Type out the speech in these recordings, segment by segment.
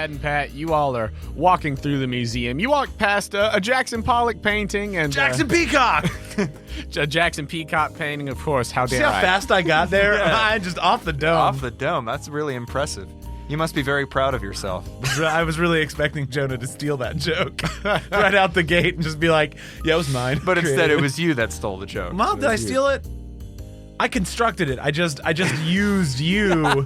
Brad and Pat, you all are walking through the museum. You walk past a Jackson Pollock painting and Jackson Peacock. a Jackson Peacock painting, of course. How dare See how I? fast I got there? Yeah. I just off the dome. Off the dome. That's really impressive. You must be very proud of yourself. I was really expecting Jonah to steal that joke right out the gate and just be like, yeah, it was mine. But instead, Created it was you that stole the joke. Mom, did I steal it? I constructed it. I just used you.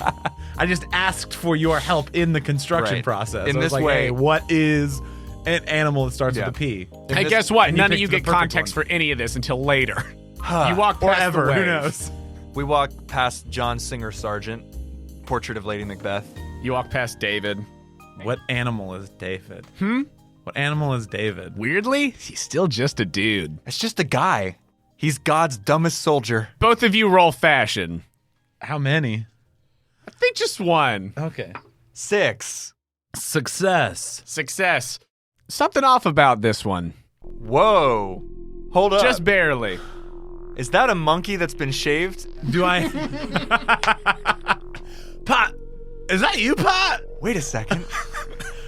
I just asked for your help in the construction Right. process. In I was this like, way- hey, what is an animal that starts Yeah. with a P? Hey, this- guess what? and you None of picked you the get perfect context one. for any of this until later. Huh. You walk Or past ever. the Who wave. knows? We walk past John Singer Sargent, Portrait of Lady Macbeth. You walk past David. What animal is David? What animal is David? Weirdly, he's still just a dude. It's just a guy. He's God's dumbest soldier. Both of you roll fashion. How many? I think just one. Okay. 6. Success. Success. Something off about this one. Whoa. Hold up. Just barely. Is that a monkey that's been shaved? Do I? Pot. Is that you, Pot? Wait a second.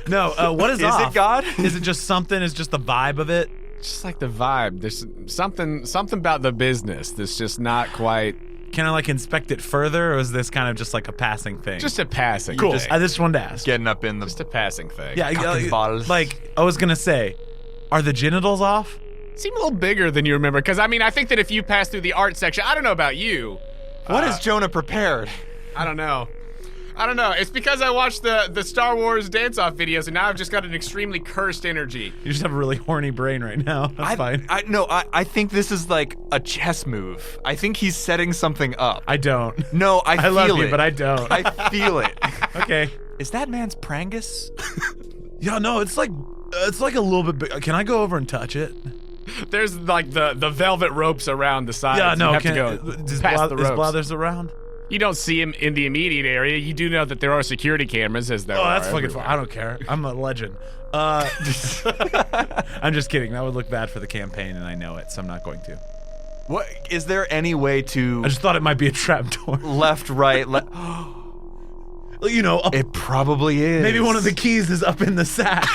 No. What is Is off? it God? Is it just something? Is just the vibe of it? Just like the vibe. There's something about the business that's just not quite. Can I like inspect it further, or is this kind of just like a passing thing? Just a passing cool. thing. I just wanted to ask. Getting up in the... Just a passing thing. Yeah, Cock and balls. like I was gonna say, are the genitals off? Seem a little bigger than you remember. Because, I mean, I think that if you pass through the art section, I don't know about you. What is Jonah prepared? I don't know. It's because I watched the Star Wars dance-off videos, and now I've just got an extremely cursed energy. You just have a really horny brain right now. That's fine. I think this is like a chess move. I think he's setting something up. I don't. No, I feel love you, it. but I don't. I feel it. Okay. Is that man's prangus? Yeah, no, it's like a little bit big. Can I go over and touch it? There's like the velvet ropes around the sides. Yeah, no. You have Can, to go is past the Is ropes. Blathers around? You don't see him in the immediate area. You do know that there are security cameras, as there Oh, are that's fucking fun. everywhere. I don't care. I'm a legend. I'm just kidding. That would look bad for the campaign, and I know it, so I'm not going to. What is there any way to I just thought it might be a trap door. left, right, You know, It probably is. maybe one of the keys is up in the sack.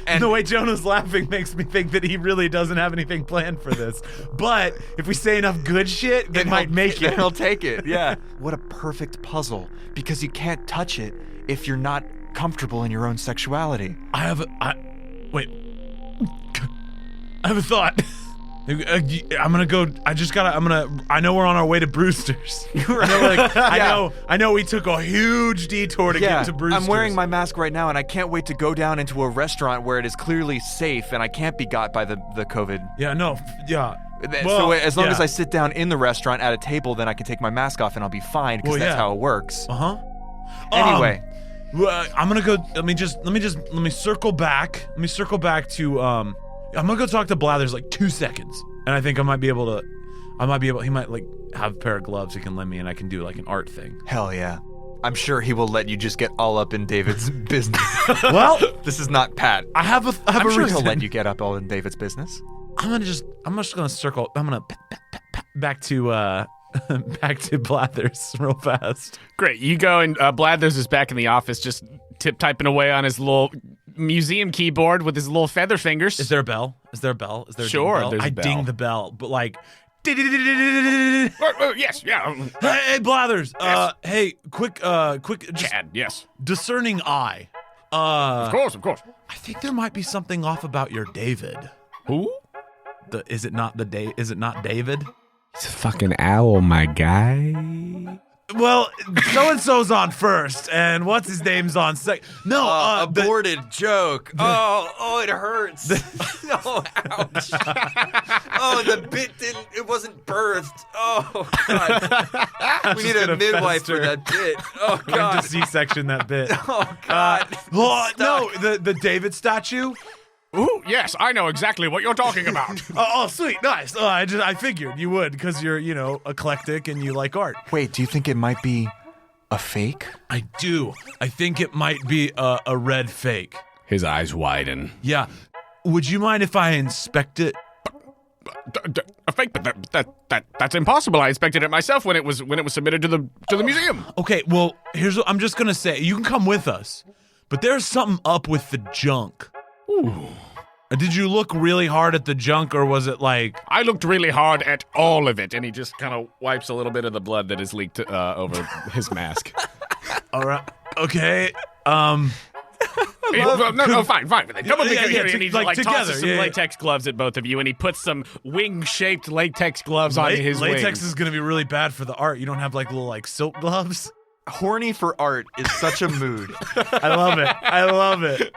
And the way Jonah's laughing makes me think that he really doesn't have anything planned for this. But if we say enough good shit, it might make Then it. he'll take it. Yeah. What a perfect puzzle, because you can't touch it if you're not comfortable in your own sexuality. Wait. I have a thought. I'm gonna go. I know we're on our way to Brewster's. I know we took a huge detour to get to Brewster's. I'm wearing my mask right now, and I can't wait to go down into a restaurant where it is clearly safe and I can't be got by the COVID. Yeah, no, yeah. So as long yeah. as I sit down in the restaurant at a table, then I can take my mask off and I'll be fine, because Well, that's yeah. how it works. Anyway, Anyway, I'm gonna go. Let me circle back. Let me circle back to. I'm gonna go talk to Blathers like 2 seconds, and I think I might be able to. He might like have a pair of gloves he can lend me, and I can do like an art thing. hell yeah. I'm sure he will let you just get all up in David's business. Well, This is not Pat. I'm I'm sure reason. he'll let you get up all in David's business. I'm just gonna circle. I'm gonna back to back to Blathers real fast. Great. You go and Blathers is back in the office, just typing away on his little museum keyboard with his little feather fingers. Is there a bell? Is there a bell? Is there a Sure, ding bell? there's a I bell. ding the bell, but like. Yes, yeah. Hey, Blathers. Yes. Hey, quick, just Chad, yes. discerning eye. Of course. I think there might be something off about your David. Who? Is it not David? He's a fucking owl, my guy. Well, so and so's on first, and what's his name's on second. No, Aborted joke. Oh, it hurts. Oh, ouch. Oh, the bit it wasn't birthed. Oh, God. We need gonna a midwife for fester. that bit. Oh, I'm God. to C-section that bit. Oh, God. No, the David statue. Ooh, yes, I know exactly what you're talking about. Oh, sweet, nice. I figured you would, because you're eclectic and you like art. Wait, do you think it might be a fake? I do. I think it might be a red fake. His eyes widen. Yeah. Would you mind if I inspect it? A fake, but that's impossible. I inspected it myself when it was submitted to the museum. Okay, well, here's what I'm just gonna say. You can come with us, but there's something up with the junk. Ooh. Did you look really hard at the junk, or was it like... I looked really hard at all of it, and he just kind of wipes a little bit of the blood that is leaked over his mask. All right, okay, No, fine. Come over here, and he like together, tosses some latex gloves at both of you, and he puts some wing-shaped latex gloves on his latex wings. is gonna be really bad for the art. You don't have like little like silk gloves? Horny for art is such a mood. I love it.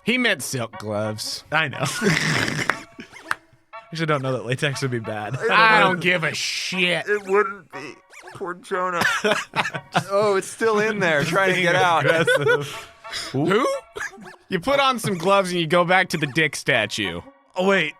He meant silk gloves. I know. Actually, don't know that latex would be bad. I don't give a shit. It wouldn't be. Poor Jonah. Oh, it's still in there, trying to get out. Who? You put on some gloves and you go back to the dick statue. Oh, wait.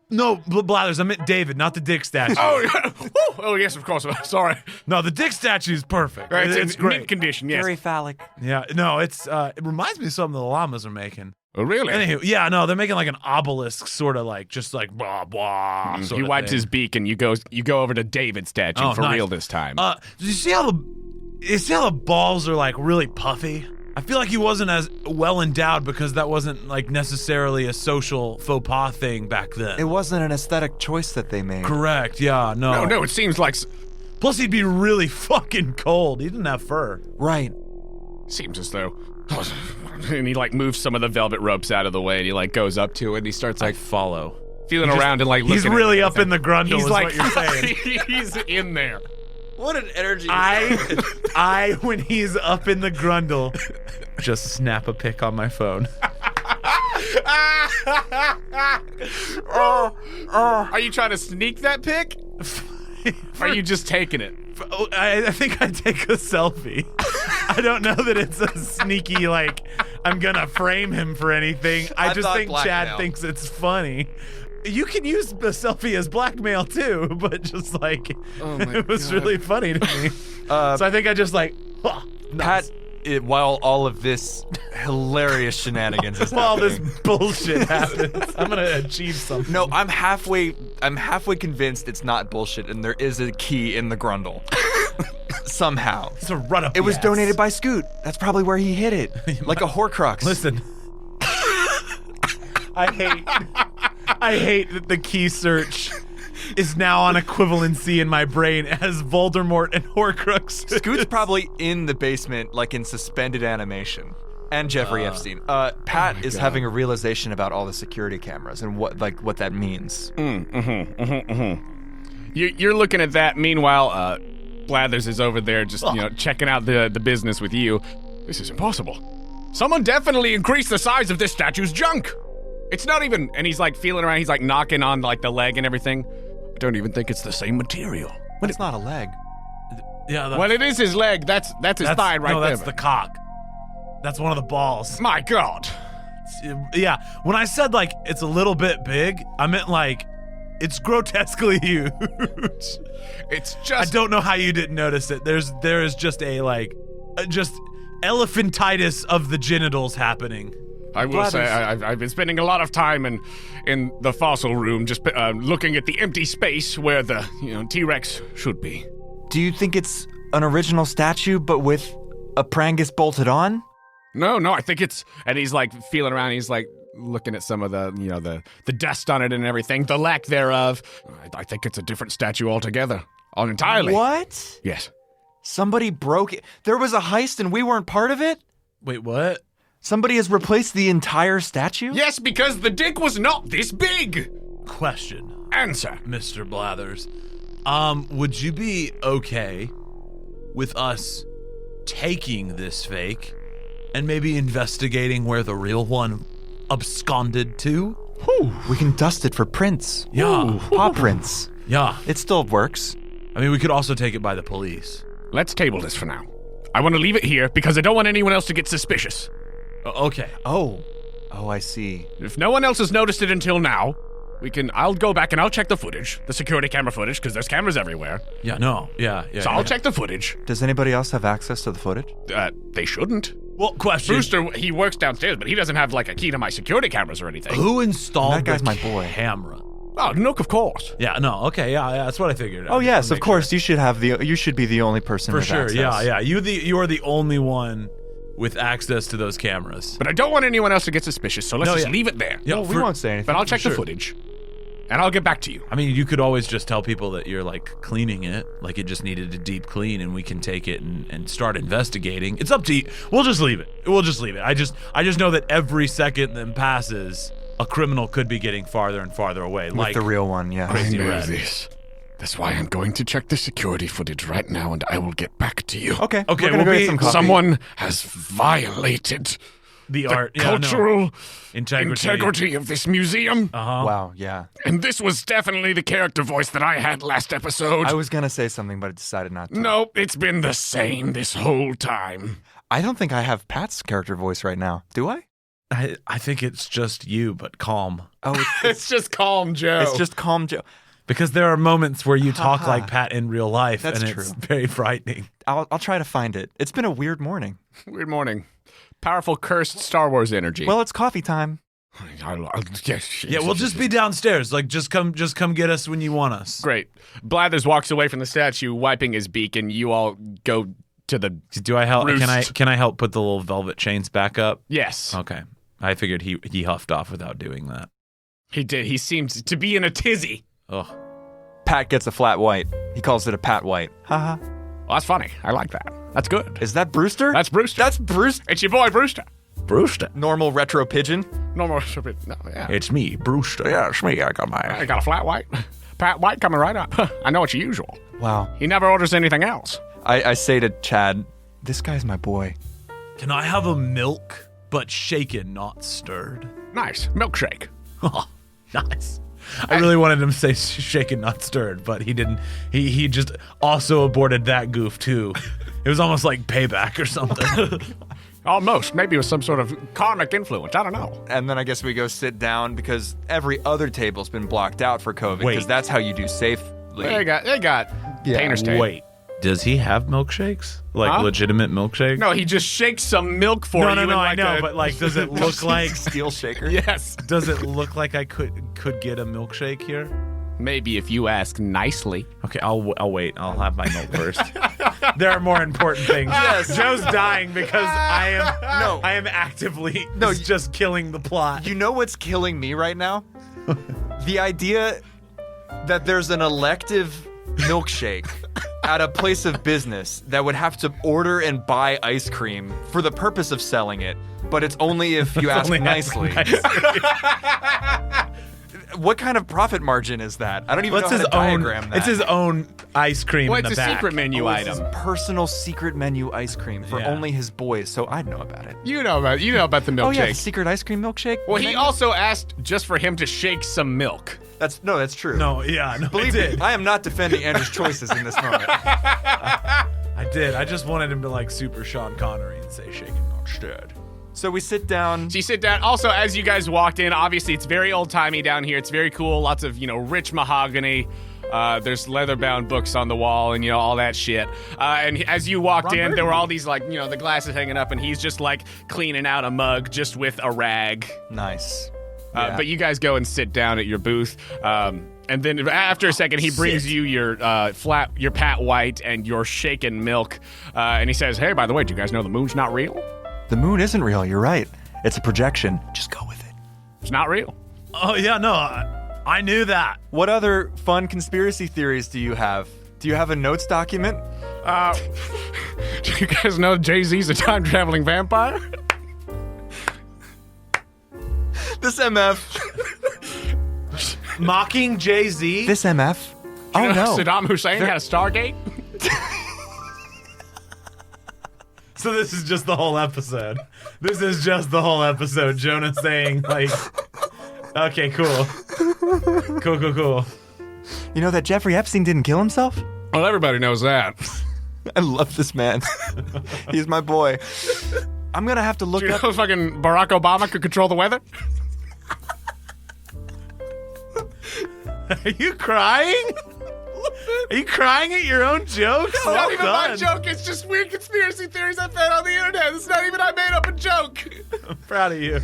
No, Blathers, I meant David, not the dick statue. Oh, yes, of course. Sorry. No, the dick statue is perfect. Right, It's great. mint condition, yes. Very phallic. Yeah, no, it reminds me of something the llamas are making. Oh, really? Anywho, yeah, no, they're making like an obelisk, sort of like, just like blah blah. He wipes his beak and you go over to David's statue for nice. real this time. Did you see how the balls are like really puffy? I feel like he wasn't as well endowed because that wasn't like necessarily a social faux pas thing back then. It wasn't an aesthetic choice that they made. Correct, yeah, no. No, it seems like... Plus he'd be really fucking cold. He didn't have fur. Right. Seems as though... And he like moves some of the velvet ropes out of the way and he like goes up to it and he starts like Follow. feeling around and like looking He's at really it. up in the grundle He's is like, what you're saying. he's in there. What an energy. I, when he's up in the grundle, just snap a pic on my phone. Are you trying to sneak that pic? Or are you just taking it? I think I take a selfie. I don't know that it's a sneaky, like, I'm gonna frame him for anything. I just think blackmail. Chad thinks it's funny. You can use the selfie as blackmail too, but just like, it was really funny to me. So I think I just like, Pat, while all of this hilarious shenanigans is while this happening, bullshit happens, I'm gonna achieve something. no, I'm halfway convinced it's not bullshit and there is a key in the grundle. Somehow. It's a run up. It was donated by Scoot. That's probably where he hid it. Like a Horcrux. Listen. I hate that the key search is now on equivalency in my brain as Voldemort and Horcrux. Scoot's probably in the basement, like in suspended animation. And Jeffrey Epstein. Pat is having a realization about all the security cameras and what that means. You're looking at that. Meanwhile, Blathers is over there just, checking out the business with you. This is impossible. Someone definitely increased the size of this statue's junk. It's not even, and he's like feeling around, he's like knocking on like the leg and everything. I don't even think it's the same material. But it's not a leg. Yeah, Well, it is his leg. That's his thigh right there. No, that's the cock. That's one of the balls. My God. Yeah, when I said like it's a little bit big, I meant like it's grotesquely huge. It's just. I don't know how you didn't notice it. There is just a like, just elephantitis of the genitals happening. I will say I've been spending a lot of time in the fossil room, just looking at the empty space where the T-Rex should be. Do you think it's an original statue, but with a Prangus bolted on? No, I think it's, and he's like feeling around. He's like looking at some of the dust on it and everything, the lack thereof. I think it's a different statue altogether, entirely. What? Yes. Somebody broke it. There was a heist and we weren't part of it? Wait, what? Somebody has replaced the entire statue? Yes, because the dick was not this big. Question. Answer. Mr. Blathers. Would you be okay with us taking this fake and maybe investigating where the real one absconded to? Whew. We can dust it for prints. Yeah. Paw prints. Yeah. It still works. I mean, we could also take it by the police. Let's table this for now. I want to leave it here because I don't want anyone else to get suspicious. Okay. Oh, I see. If no one else has noticed it until now, I'll go back and I'll check the footage, the security camera footage, because there's cameras everywhere. Yeah, no. Yeah. So I'll check the footage. Does anybody else have access to the footage? They shouldn't. Well, question. Brewster, he works downstairs, but he doesn't have like a key to my security cameras or anything. Who installed That guy's the my boy. camera? Oh, milk, of course. Yeah, no, okay, yeah, that's what I figured. Oh yes, of course. You should be the only person For with sure, access. yeah. You are the only one with access to those cameras. But I don't want anyone else to get suspicious, so let's just leave it there. Yeah, Well, we won't say anything. But I'll check the Sure. footage, and I'll get back to you. I mean, you could always just tell people that you're like cleaning it, like it just needed a deep clean, and we can take it and start investigating. It's up to you. We'll just leave it. I just know that every second that passes, a criminal could be getting farther and farther away. With like the real one, yeah. Crazy I know Red. this. That's why I'm going to check the security footage right now, and I will get back to you. Okay. Okay, We're gonna we'll go be- get some coffee. Someone has violated the the art, cultural integrity. of this museum. Wow. Yeah. And this was definitely the character voice that I had last episode. I was gonna say something, but I decided not to. Nope, it's been the same this whole time. I don't think I have Pat's character voice right now. Do I? I think it's just you, but calm. Oh, It's just calm, Joe. it's just calm Joe. Because there are moments where you talk Ha-ha. like Pat in real life, That's and it's true. very frightening. I'll try to find it. It's been a weird morning. Weird morning. Powerful cursed Star Wars energy. Well, it's coffee time. Yeah, we'll just be downstairs. Like, just come get us when you want us. Great. Blathers walks away from the statue, wiping his beak, and you all go to the. Do I help? Roost. Can I help put the little velvet chains back up? Yes, Okay. I figured he huffed off without doing that. he did. He seemed to be in a tizzy. Ugh. Pat gets a flat white. He calls it a Pat white. Haha. Well, that's funny. I like that. That's good. Is that Brewster? That's Brewster. That's Brewster. It's your boy, Brewster. Brewster. Normal retro pigeon. No more. No, yeah. It's me, Brewster. Yeah, it's me. I got my. I got a flat white. Pat White coming right up. I know it's usual. Wow. He never orders anything else. I say to Chad, this guy's my boy. Can I have a milk, but shaken, not stirred? Nice. Milkshake. Oh, nice. I really wanted him to say shaken, not stirred, but he didn't. He just also aborted that goof too. It was almost like payback or something. Almost. Maybe it was some sort of karmic influence. I don't know. And then I guess we go sit down because every other table's been blocked out for COVID because Wait. that's how you do safely. They got Yeah, painter's tape. Wait, does he have milkshakes? Like Huh? legitimate milkshakes? No, he just shakes some milk for you. no, in I like know, a- but like, does it look like? Steel shaker. Yes. Does it look like I could get a milkshake here? Maybe if you ask nicely. Okay, I'll wait. I'll have my milk first. There are more important things. Yes. Joe's dying because No. I am actively No, just killing the plot. You know what's killing me right now? The idea that there's an elective milkshake at a place of business that would have to order and buy ice cream for the purpose of selling it, but it's only if you ask Only nicely. What kind of profit margin is that? I don't even What's know how his to own? diagram that. It's his own ice cream Well, in it's the a back. secret menu It's his item. personal secret menu ice cream for Yeah. only his boys, so I'd know about it. You know about the milkshake. Oh yeah, the secret ice cream milkshake. Well, he also asked just for him to shake some milk. That's true. No, yeah, no, Believe I me, did. I am not defending Andrew's choices in this moment. I did. I just wanted him to like super Sean Connery and say shaken, not stirred. So we sit down. So you sit down. Also, as you guys walked in, obviously it's very old-timey down here. It's very cool. Lots of, rich mahogany. There's leather-bound books on the wall and, all that shit. And as you walked in, there were all these, the glasses hanging up, and he's just, cleaning out a mug just with a rag. Nice. Yeah. But you guys go and sit down at your booth. And then after a second, he brings you your your Pat White and your shaken milk. And he says, hey, by the way, do you guys know the moon's not real? The moon isn't real. You're right. It's a projection. Just go with it. It's not real. Oh yeah, no, I knew that. What other fun conspiracy theories do you have? Do you have a notes document? Do you guys know Jay-Z's a time-traveling vampire? This MF. Mocking Jay-Z. This MF. Oh You know no. Saddam Hussein had a Stargate? So this is just the whole episode. This is just the whole episode. Jonah saying okay, cool. Cool. You know that Jeffrey Epstein didn't kill himself? Well, everybody knows that. I love this man. He's my boy. I'm gonna have to look Do you up. know fucking Barack Obama could control the weather? Are you crying? Are you crying at your own jokes? It's not even my joke. It's just weird conspiracy theories I found on the internet. It's not even I made up a joke. I'm proud of you.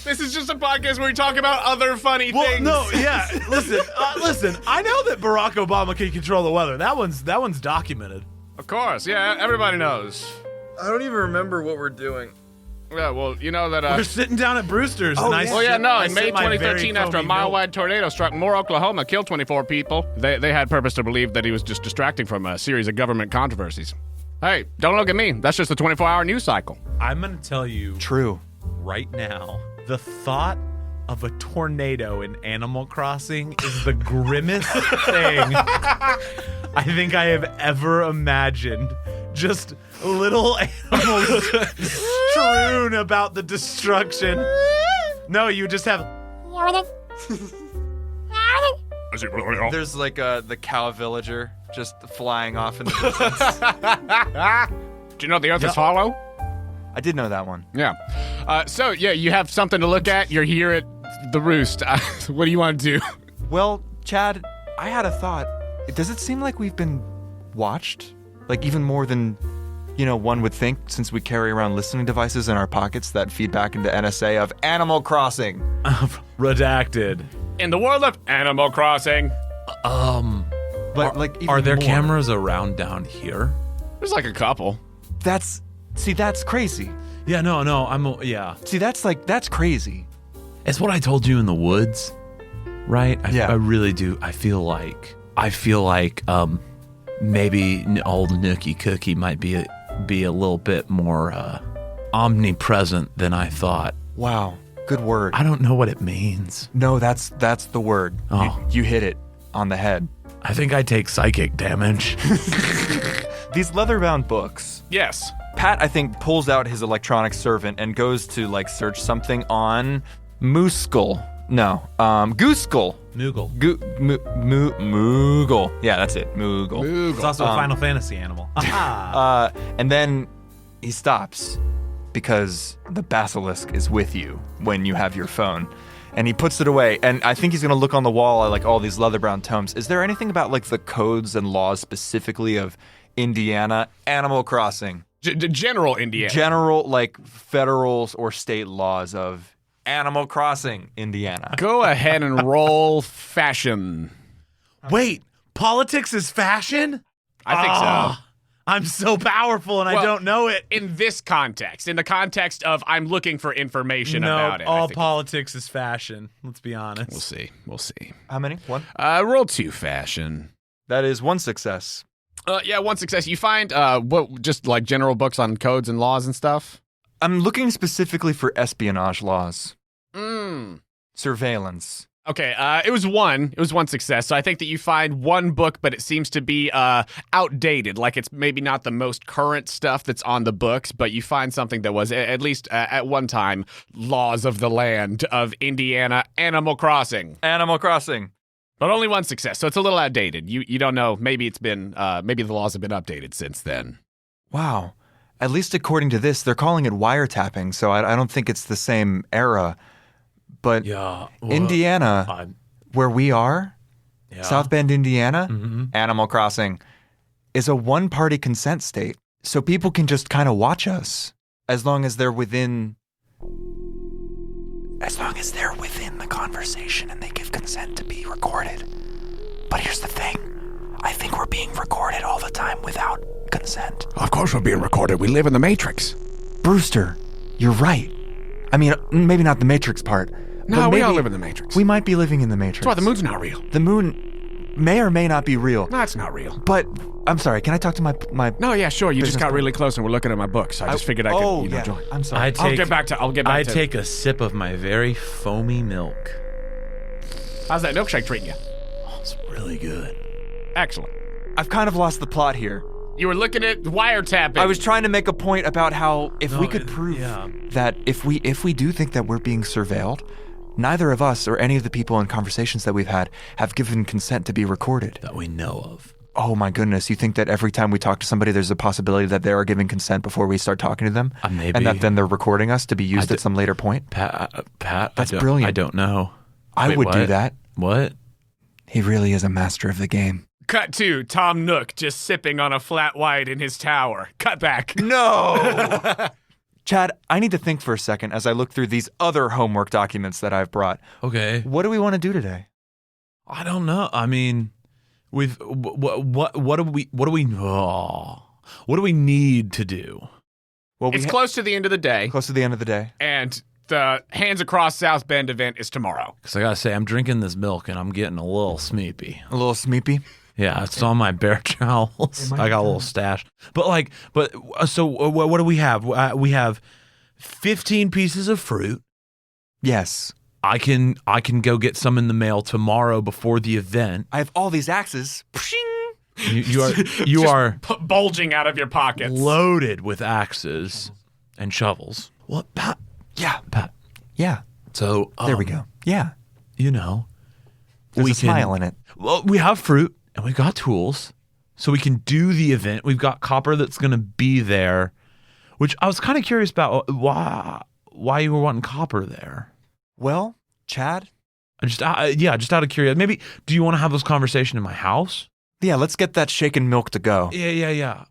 This is just a podcast where we talk about other funny things. No, yeah. Listen. I know that Barack Obama can control the weather. That one's documented. Of course, yeah, everybody knows. I don't even remember what we're doing. Yeah, well, you know that. We're sitting down at Brewster's. Oh, and yeah. Well, yeah, no. I In May sip my 2013, very after a foamy mile-wide tornado struck Moore, Oklahoma, killed 24 people, they had purpose to believe that he was just distracting from a series of government controversies. Hey, don't look at me. That's just a 24-hour news cycle. I'm going to tell you True. right now, the thought of a tornado in Animal Crossing is the grimmest thing I think I have ever imagined. Just little animals strewn about the destruction. No, you just have... There's like the cow villager just flying off in the distance. Do you know the Earth is hollow? I did know that one. Yeah. So, yeah, you have something to look at. You're here at the Roost. What do you want to do? Well, Chad, I had a thought. Does it seem like we've been watched? Like even more than, one would think, since we carry around listening devices in our pockets that feed back into NSA of Animal Crossing. Redacted. In the world of Animal Crossing, But even Are there more. cameras around down here? there's like a couple. That's crazy. Yeah, no, yeah. See, that's crazy. It's what I told you in the woods, right? Yeah. I really do. I feel like maybe old Nookie Cookie might be a little bit more omnipresent than I thought. Wow, good word. I don't know what it means. No, that's the word. Oh. You hit it on the head. I think I take psychic damage. These leather-bound books. Yes. Pat, I think, pulls out his electronic servant and goes to search something on Moose Skull. No, Goose Skull. Moogle. Moogle. Yeah, that's it. Moogle. It's also a Final Fantasy animal. And then he stops because the basilisk is with you when you have your phone. And he puts it away. And I think he's going to look on the wall at all these leather-bound tomes. Is there anything about the codes and laws specifically of Indiana Animal Crossing? General Indiana. General, federal or state laws of Animal Crossing, Indiana. Go ahead and roll fashion. Wait, politics is fashion? I think so. I'm so powerful and I Well, don't know it. In this context, in the context of I'm looking for information about it. I all think politics is fashion. Let's be honest. We'll see. How many? One? Roll 2 fashion. That is one success. Yeah, one success. You find just general books on codes and laws and stuff? I'm looking specifically for espionage laws. Surveillance. Okay, it was one success. So I think that you find one book, but it seems to be outdated. It's maybe not the most current stuff that's on the books, but you find something that was, at least at one time, laws of the land of Indiana Animal Crossing. Animal Crossing. But only one success, so it's a little outdated. You don't know. Maybe it's been, maybe the laws have been updated since then. Wow. At least according to this, they're calling it wiretapping, so I don't think it's the same era. But Yeah. well, Indiana, where we are, yeah. South Bend, Indiana, Mhm. Animal Crossing, is a one-party consent state. So people can just kind of watch us as long as they're within the conversation and they give consent to be recorded. But here's the thing. I think we're being recorded all the time without consent. Of course we're being recorded. We live in the Matrix. Brewster, you're right. I mean, maybe not the Matrix part. No, but we all maybe live in the Matrix. We might be living in the Matrix. That's why the moon's not real. The moon may or may not be real. No, it's not real. But I'm sorry. Can I talk to my? No, yeah, sure. You just Business got partner. really close and we're looking at my book, so I just figured I could, yeah. join. I'm sorry. I I'll take, get back to. I take a sip of my very foamy milk. How's that milkshake treating you? Oh, it's really good. Excellent. I've kind of lost the plot here. You were looking at wiretapping. I was trying to make a point about how if we could it- prove yeah. that if we do think that we're being surveilled, neither of us or any of the people in conversations that we've had have given consent to be recorded. That we know of. Oh my goodness, you think that every time we talk to somebody there's a possibility that they are giving consent before we start talking to them? Maybe. And that then they're recording us to be used I at some later point? Pat, That's I don't, brilliant. I don't know. I Wait, would do what? that. What? He really is a master of the game. Cut to Tom Nook just sipping on a flat white in his tower. Cut back. No! Chad, I need to think for a second as I look through these other homework documents that I've brought. Okay. What do we want to do today? I don't know. I mean, what do we need to do? Well, It's close to the end of the day, close to the end of the day. and the Hands Across South Bend event is tomorrow. Because I gotta say, I'm drinking this milk and I'm getting a little smeepy. A little smeepy. Yeah, it's on my bear towels. I got a little stash. So what do we have? We have 15 pieces of fruit. Yes. I can go get some in the mail tomorrow before the event. I have all these axes. You are Bulging out of your pockets. loaded with axes and shovels. What, Pat? Yeah. Pat. Yeah. So There we go. Yeah. You know, There's a smile in it. Well, we have fruit and we got tools, so we can do the event. We've got copper that's going to be there, which I was kind of curious about why you were wanting copper there. Well, Chad? Just out of curiosity. Maybe, do you want to have this conversation in my house? Yeah, let's get that shaken milk to go. Yeah.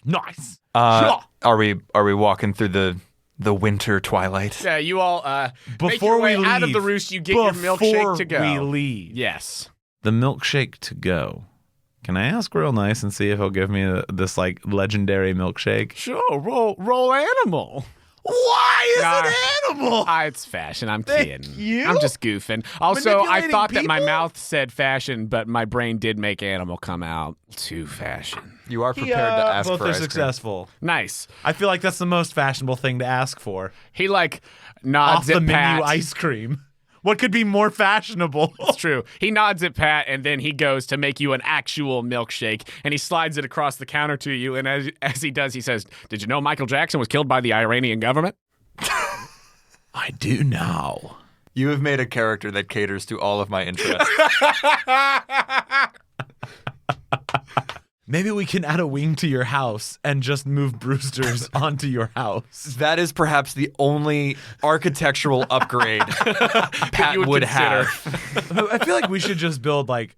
Nice. Are we walking through the winter twilight? Yeah, you all make Before your way we out of leave, the roost, you get your milkshake to go. we leave. Yes. The milkshake to go. Can I ask real nice and see if he'll give me this like legendary milkshake? Sure, roll animal. Why is Nah. it animal? It's fashion. I'm Thank kidding. you. I'm just goofing. Also, I Manipulating thought that my people? mouth said fashion, but my brain did make animal come out to fashion. You are prepared to ask Both for are ice cream. successful. Nice. I feel like that's the most fashionable thing to ask for. He Off nods the at Pat. menu ice cream. What could be more fashionable? It's true. He nods at Pat, and then he goes to make you an actual milkshake, and he slides it across the counter to you. And as he does, he says, "Did you know Michael Jackson was killed by the Iranian government?" I do now. You have made a character that caters to all of my interests. Maybe we can add a wing to your house and just move Brewster's onto your house. That is perhaps the only architectural upgrade Pat you would would consider. have. I feel like we should just build like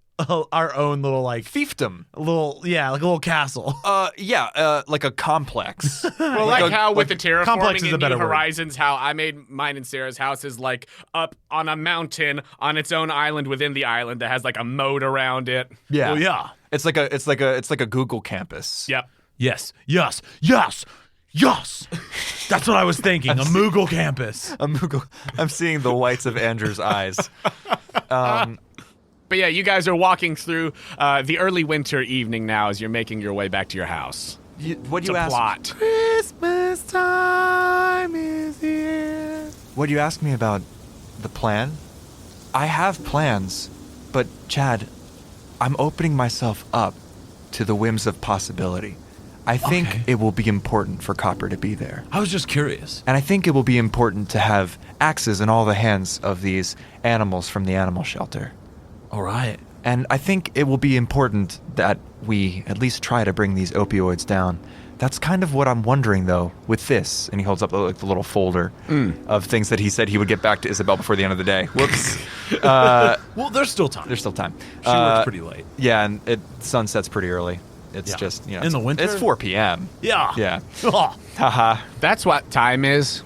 our own little like Fiefdom. like a little castle. Like a complex. Well, like how with the complex terraforming is a in better New word. Horizons, how I made mine and Sarah's house is like up on a mountain on its own island within the island that has like a moat around it. Yeah. Oh yeah. It's like a Google campus. Yep. Yes. That's what I was thinking. A Moogle campus. I'm seeing the whites of Andrew's eyes. But yeah, you guys are walking through the early winter evening now as you're making your way back to your house. What It's you a ask? plot. Christmas time is here. What do you ask me about the plan? I have plans, but Chad, I'm opening myself up to the whims of possibility. I think Okay. it will be important for Copper to be there. I was just curious. And I think it will be important to have axes in all the hands of these animals from the animal shelter. All right. And I think it will be important that we at least try to bring these opioids down. That's kind of what I'm wondering, though, with this. And he holds up the little folder of things that he said he would get back to Isabel before the end of the day. Whoops. Well, there's still time. There's still time. She works pretty late. Yeah, and sun sets pretty early. It's Yeah. just, In it's- the winter? It's 4 p.m. Yeah. Yeah. Oh, Haha. That's what time is.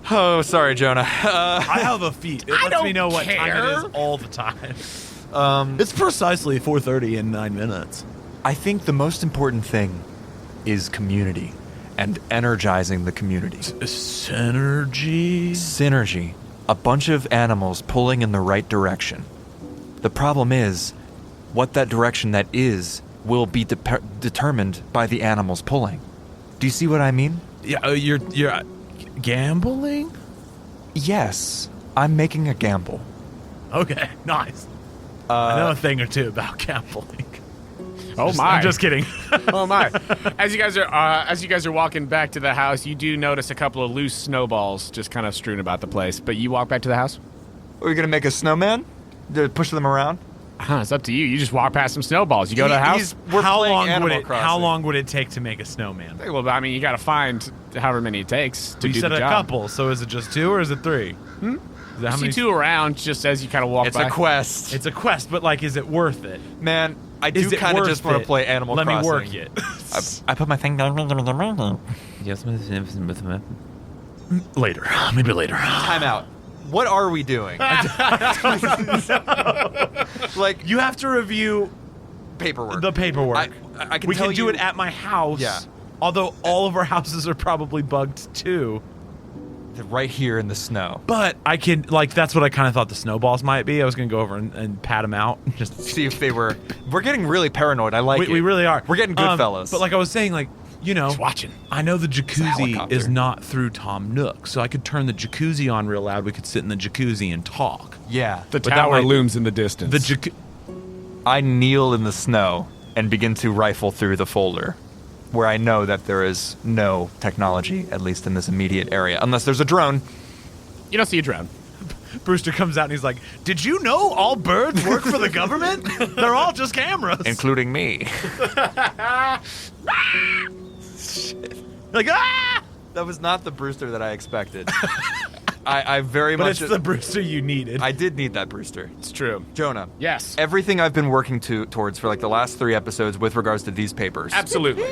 Oh, sorry, Jonah. I have a feat. It lets don't me know what time care. it is all the time. it's precisely 4:30 in 9 minutes. I think the most important thing is community and energizing the community. Synergy. Synergy. A bunch of animals pulling in the right direction. The problem is, what that direction that is will be determined by the animals pulling. Do you see what I mean? Yeah, you're gambling. Yes, I'm making a gamble. Okay, nice. I know a thing or two about gambling. Oh my! I'm just kidding. Oh my! As you guys are walking back to the house, you do notice a couple of loose snowballs just kind of strewn about the place. But you walk back to the house. Are we gonna make a snowman? To push them around? It's up to you. You just walk past some snowballs. You go to the house. We're how playing long would Animal it? Crossing. How long would it take to make a snowman? Well, I mean, you got to find however many it takes to You do said the a job. couple, so is it just 2 or is it 3? Is that how You many? see two around just as you kind of walk It's by. a quest. It's a quest, but like, is it worth it? Man, I do Is it kind of worth just want it? to play Animal Let Crossing. me work it. I put my thing down. Later. Maybe later. Time out. What are we doing? Like, You have to review paperwork. the paperwork. I can we tell can do you- it at my house. Yeah. Although all of our houses are probably bugged too. right here in the snow. But I can, like, that's what I kind of thought the snowballs might be. I was going to go over and pat them out. Just See if they were. We're getting really paranoid. I like it. we really are. We're getting good fellas. But like I was saying, like, you know, Just watching. I know the jacuzzi helicopter. is not through Tom Nook, so I could turn the jacuzzi on real loud. We could sit in the jacuzzi and talk. Yeah. The that tower might- looms in the distance. The I kneel in the snow and begin to rifle through the folder, where I know that there is no technology, at least in this immediate area, unless there's a drone. You don't see a drone. Brewster comes out and he's like, "Did you know all birds work for the government? They're all just cameras." Including me. Like, ah! That was not the Brewster that I expected. I very But much. it's the Brewster you needed. I did need that Brewster. It's true. Jonah. Yes. Everything I've been working towards for like the last 3 episodes with regards to these papers. Absolutely.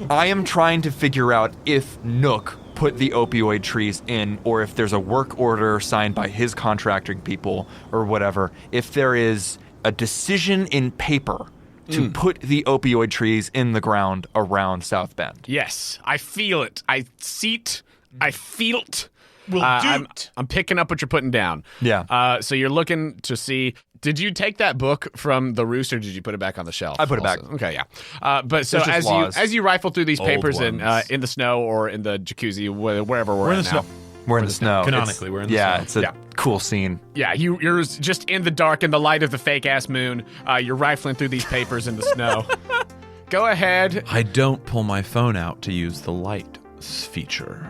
I am trying to figure out if Nook put the opioid trees in, or if there's a work order signed by his contracting people or whatever. If there is a decision in paper to put the opioid trees in the ground around South Bend. Yes. I feel it. I see it. I feel it. We'll I'm do it. picking up what you're putting down. Yeah. So you're looking to see. Did you take that book from the roost, or did you put it back on the shelf? I put it back. also? Okay, yeah. But so There's just laws. as you rifle through these Old papers in ones. the snow or in the jacuzzi, wherever we're in at the now. snow. We're in the snow. Canonically, It's- we're in the yeah, snow. it's a Yeah. cool scene. Yeah, you're just in the dark in the light of the fake ass moon. You're rifling through these papers in the snow. Go ahead. I don't pull my phone out to use the light feature.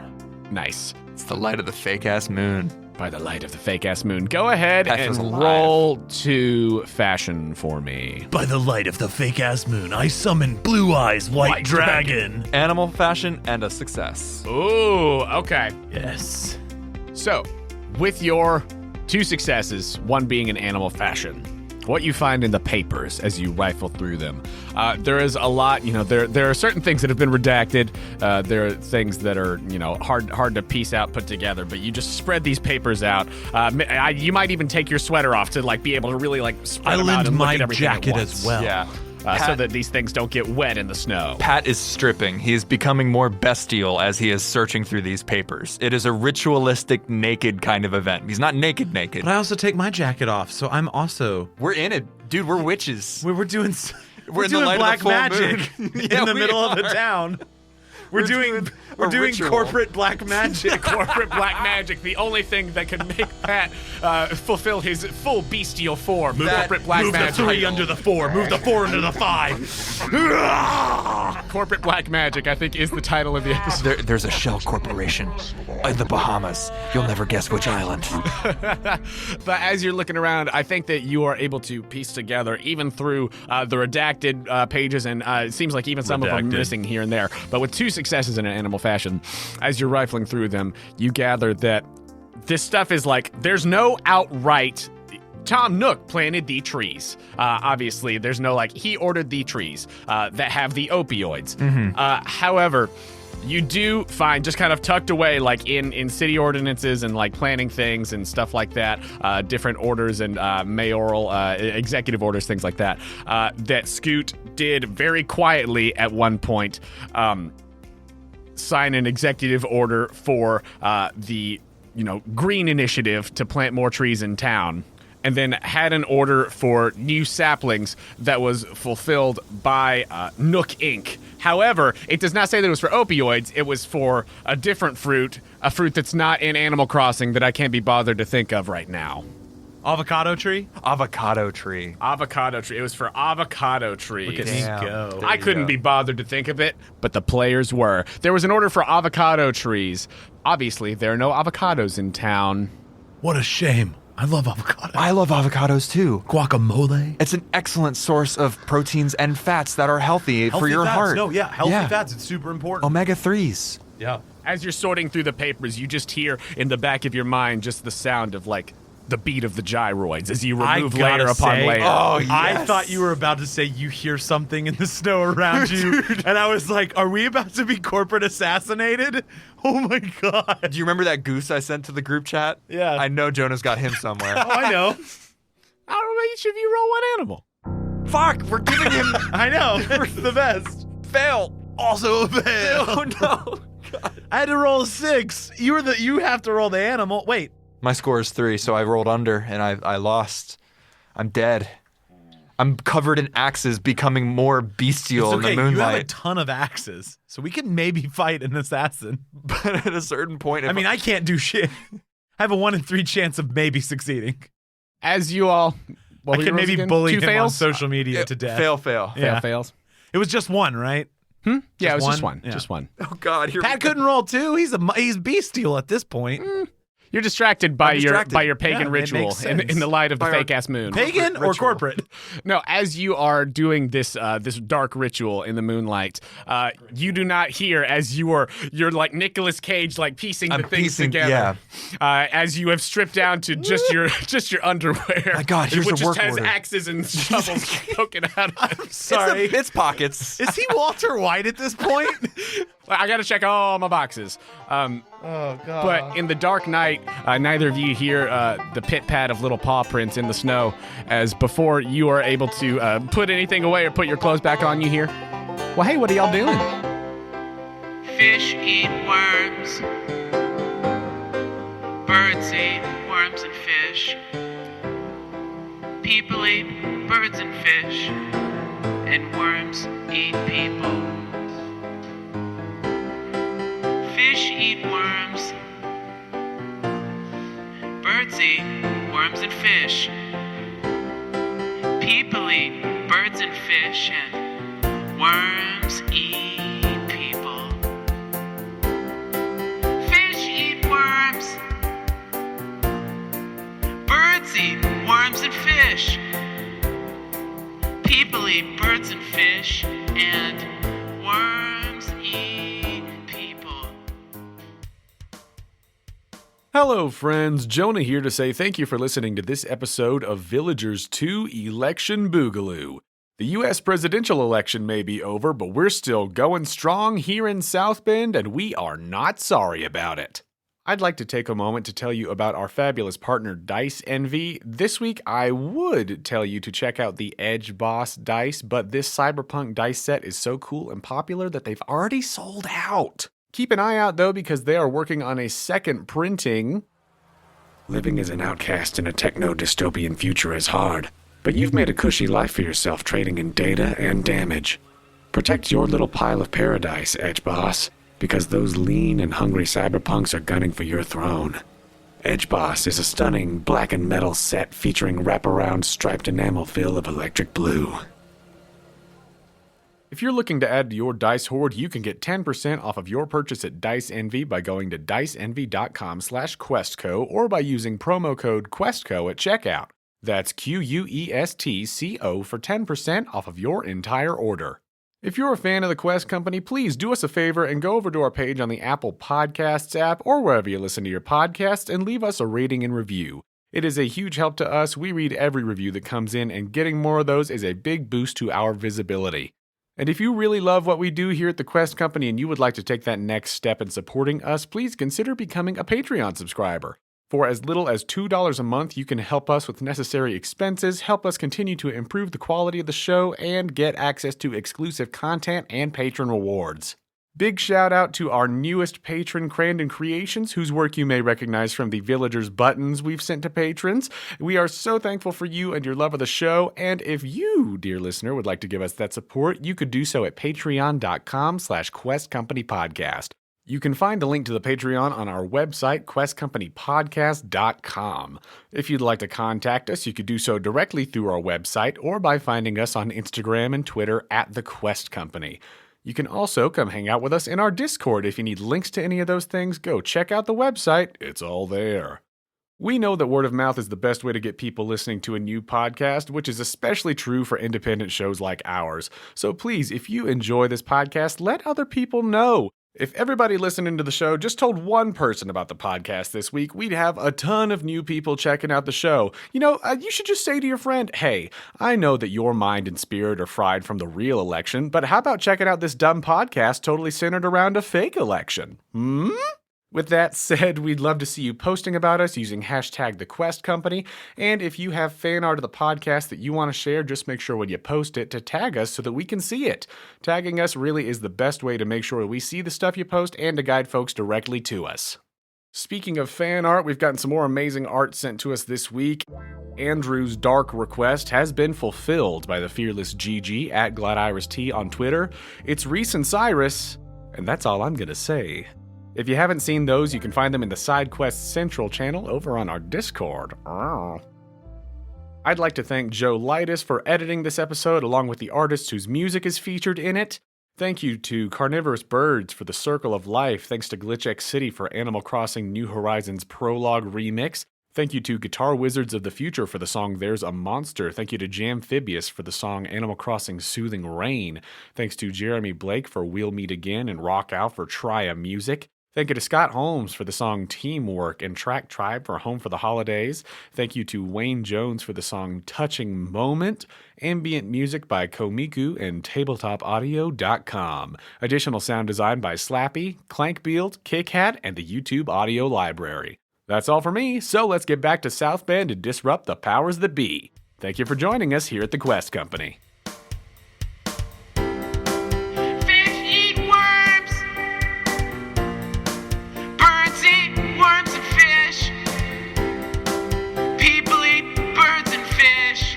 Nice. It's the light of the fake ass moon. By the light of the fake ass moon. Go ahead That and was alive. roll to fashion for me. By the light of the fake ass moon, I summon Blue Eyes White Dragon. Animal fashion and a success. Ooh, okay. Yes. So, with your 2 successes, one being in animal fashion, what you find in the papers as you rifle through them, there is a lot. You know, there are certain things that have been redacted. There are things that are hard to piece out, put together. But you just spread these papers out. You might even take your sweater off to be able to really spread I them out lend and look my at everything at jacket once. as well. Yeah. So Pat- that these things don't get wet in the snow. Pat is stripping. He is becoming more bestial as he is searching through these papers. It is a ritualistic, naked kind of event. He's not naked. But I also take my jacket off, so I'm also. We're in it. Dude, we're witches. We're doing. We're in the doing light of black the full magic moon. in Yeah, the we middle of the are. town. We're doing a doing ritual. corporate black magic. Corporate black magic, the only thing that can make Pat fulfill his full bestial form. Corporate black Move magic. the 3 under the 4. Move the 4 under the 5. Corporate black magic, I think, is the title of the episode. There's a shell corporation in the Bahamas. You'll never guess which island. But as you're looking around, I think that you are able to piece together, even through the redacted pages, and it seems like even some of them Redacted. missing here and there. But with 2 successes in an animal fashion, as you're rifling through them, you gather that this stuff is there's no outright Tom Nook planted the trees. Obviously, there's no he ordered the trees that have the opioids. However, you do find just kind of tucked away in city ordinances and planning things and stuff like that, different orders and mayoral executive orders, things like that, that Scoot did very quietly at one point sign an executive order for the green initiative to plant more trees in town, and then had an order for new saplings that was fulfilled by Nook Inc. However, it does not say that it was for opioids. It was for a different fruit, a fruit that's not in Animal Crossing that I can't be bothered to think of right now. Avocado tree? Avocado tree. Avocado tree. It was for avocado trees. Look at me go. I couldn't be bothered to think of it, but the players were. There was an order for avocado trees. Obviously, there are no avocados in town. What a shame. I love avocado. I love avocados too. Guacamole. It's an excellent source of proteins and fats that are healthy for your fats. heart. No, yeah, healthy Yeah. fats. It's super important. Omega-3s. Yeah. As you're sorting through the papers, you just hear in the back of your mind just the sound of the beat of the gyroids as you I remove gotta layer upon say- layer. Oh, I yes. thought you were about to say you hear something in the snow around you, and I was like, "Are we about to be corporate assassinated?" Oh my god! Do you remember that goose I sent to the group chat? Yeah. I know Jonah's got him somewhere. Oh, I know. I don't know, each of you roll one animal. Fuck, we're giving him I know. It's the best. fail. Also a fail. Oh no. I had to roll a 6. You have to roll the animal. Wait. My score is 3, so I rolled under and I lost. I'm dead. I'm covered in axes, becoming more bestial It's okay. in the You have a moonlight. ton of axes, so we can maybe fight an assassin. But at a certain point, if I mean, I can't do shit. I have a 1 in 3 chance of maybe succeeding. As you all, I can maybe bully 2 him fails? on social media to death. fail. Yeah. Fails. It was just 1, right? Yeah, it was just one? one. Yeah. Just one. Oh God, here Pat couldn't roll 2. He's bestial at this point. You're distracted by I'm distracted. your pagan Yeah, it ritual makes in sense. the light of the By our fake ass moon. Pagan or ritual. corporate? No, as you are doing this this dark ritual in the moonlight, you do not hear as you're like Nicolas Cage, like piecing I'm the things piecing- together. As you have stripped down to just your underwear. My God, here's which the just work has order. axes and shovels poking out of it. Sorry. It's pockets. Is he Walter White at this point? I gotta check all my boxes. Oh god. But in the dark night, neither of you hear the pit pat of little paw prints in the snow. As before you are able to put anything away or put your clothes back on, you hear, well, hey, what are y'all doing? Fish eat worms. Birds eat worms and fish. People eat birds and fish. And worms eat people. Fish eat worms. Birds eat worms and fish. People eat birds and fish. And worms eat people. Fish eat worms. Birds eat worms and fish. People eat birds and fish. And worms eat people. Hello, friends. Jonah here to say thank you for listening to this episode of Villagers 2 Election Boogaloo. The U.S. presidential election may be over, but we're still going strong here in South Bend, and we are not sorry about it. I'd like to take a moment to tell you about our fabulous partner, Dice Envy. This week, I would tell you to check out the Edge Boss dice, but this cyberpunk dice set is so cool and popular that they've already sold out. Keep an eye out, though, because they are working on a second printing. Living as an outcast in a techno-dystopian future is hard, but you've made a cushy life for yourself trading in data and damage. Protect your little pile of paradise, Edge Boss, because those lean and hungry cyberpunks are gunning for your throne. Edge Boss is a stunning black and metal set featuring wraparound striped enamel fill of electric blue. If you're looking to add to your dice hoard, you can get 10% off of your purchase at Dice Envy by going to diceenvy.com/questco or by using promo code QuestCo at checkout. That's QUESTCO for 10% off of your entire order. If you're a fan of the Quest Company, please do us a favor and go over to our page on the Apple Podcasts app or wherever you listen to your podcasts and leave us a rating and review. It is a huge help to us. We read every review that comes in, and getting more of those is a big boost to our visibility. And if you really love what we do here at the Quest Company and you would like to take that next step in supporting us, please consider becoming a Patreon subscriber. For as little as $2 a month, you can help us with necessary expenses, help us continue to improve the quality of the show, and get access to exclusive content and patron rewards. Big shout out to our newest patron, Crandon Creations, whose work you may recognize from the Villagers buttons we've sent to patrons. We are so thankful for you and your love of the show, and if you, dear listener, would like to give us that support, you could do so at patreon.com/questcompanypodcast. You can find the link to the Patreon on our website, questcompanypodcast.com. If you'd like to contact us, you could do so directly through our website or by finding us on Instagram and Twitter at The Quest Company. You can also come hang out with us in our Discord. If you need links to any of those things, go check out the website. It's all there. We know that word of mouth is the best way to get people listening to a new podcast, which is especially true for independent shows like ours. So please, if you enjoy this podcast, let other people know. If everybody listening to the show just told one person about the podcast this week, we'd have a ton of new people checking out the show. You should just say to your friend, hey, I know that your mind and spirit are fried from the real election, but how about checking out this dumb podcast totally centered around a fake election? With that said, we'd love to see you posting about us using hashtag #TheQuestCompany, and if you have fan art of the podcast that you want to share, just make sure when you post it to tag us so that we can see it. Tagging us really is the best way to make sure we see the stuff you post and to guide folks directly to us. Speaking of fan art, we've gotten some more amazing art sent to us this week. Andrew's dark request has been fulfilled by the fearless GG at GladIrisT on Twitter. It's Reese and Cyrus, and that's all I'm gonna say. If you haven't seen those, you can find them in the SideQuest Central channel over on our Discord. I'd like to thank Joe Lightus for editing this episode, along with the artists whose music is featured in it. Thank you to Carnivorous Birds for the Circle of Life. Thanks to GlitchX City for Animal Crossing New Horizons Prologue Remix. Thank you to Guitar Wizards of the Future for the song There's a Monster. Thank you to Jamphibious for the song Animal Crossing Soothing Rain. Thanks to Jeremy Blake for We'll Meet Again and Rock Out for Try a Music. Thank you to Scott Holmes for the song Teamwork and Track Tribe for Home for the Holidays. Thank you to Wayne Jones for the song Touching Moment. Ambient music by Komiku and TabletopAudio.com. Additional sound design by Slappy, Clankbeeld, KickHat, and the YouTube Audio Library. That's all for me, so let's get back to South Bend and disrupt the powers that be. Thank you for joining us here at the Quest Company. Fish eat worms. Birds eat worms and fish. People eat birds and fish.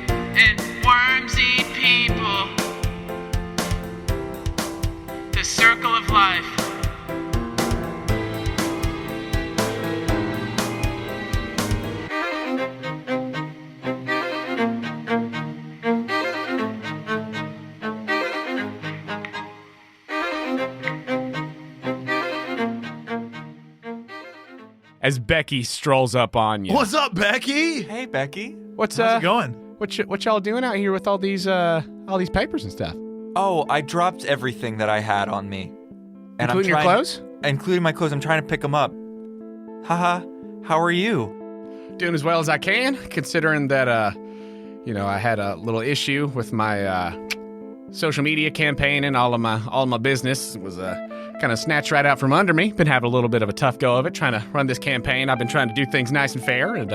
And worms eat people. The circle of life. As Becky strolls up on you. What's up, Becky? Hey, Becky. What's How's it going? What y'all doing out here with all these papers and stuff? Oh, I dropped everything that I had on me. And Including your clothes? Including my clothes. I'm trying to pick them up. Haha. How are you? Doing as well as I can, considering that I had a little issue with my social media campaign and all of my business was kind of snatched right out from under me. Been having a little bit of a tough go of it, trying to run this campaign. I've been trying to do things nice and fair, and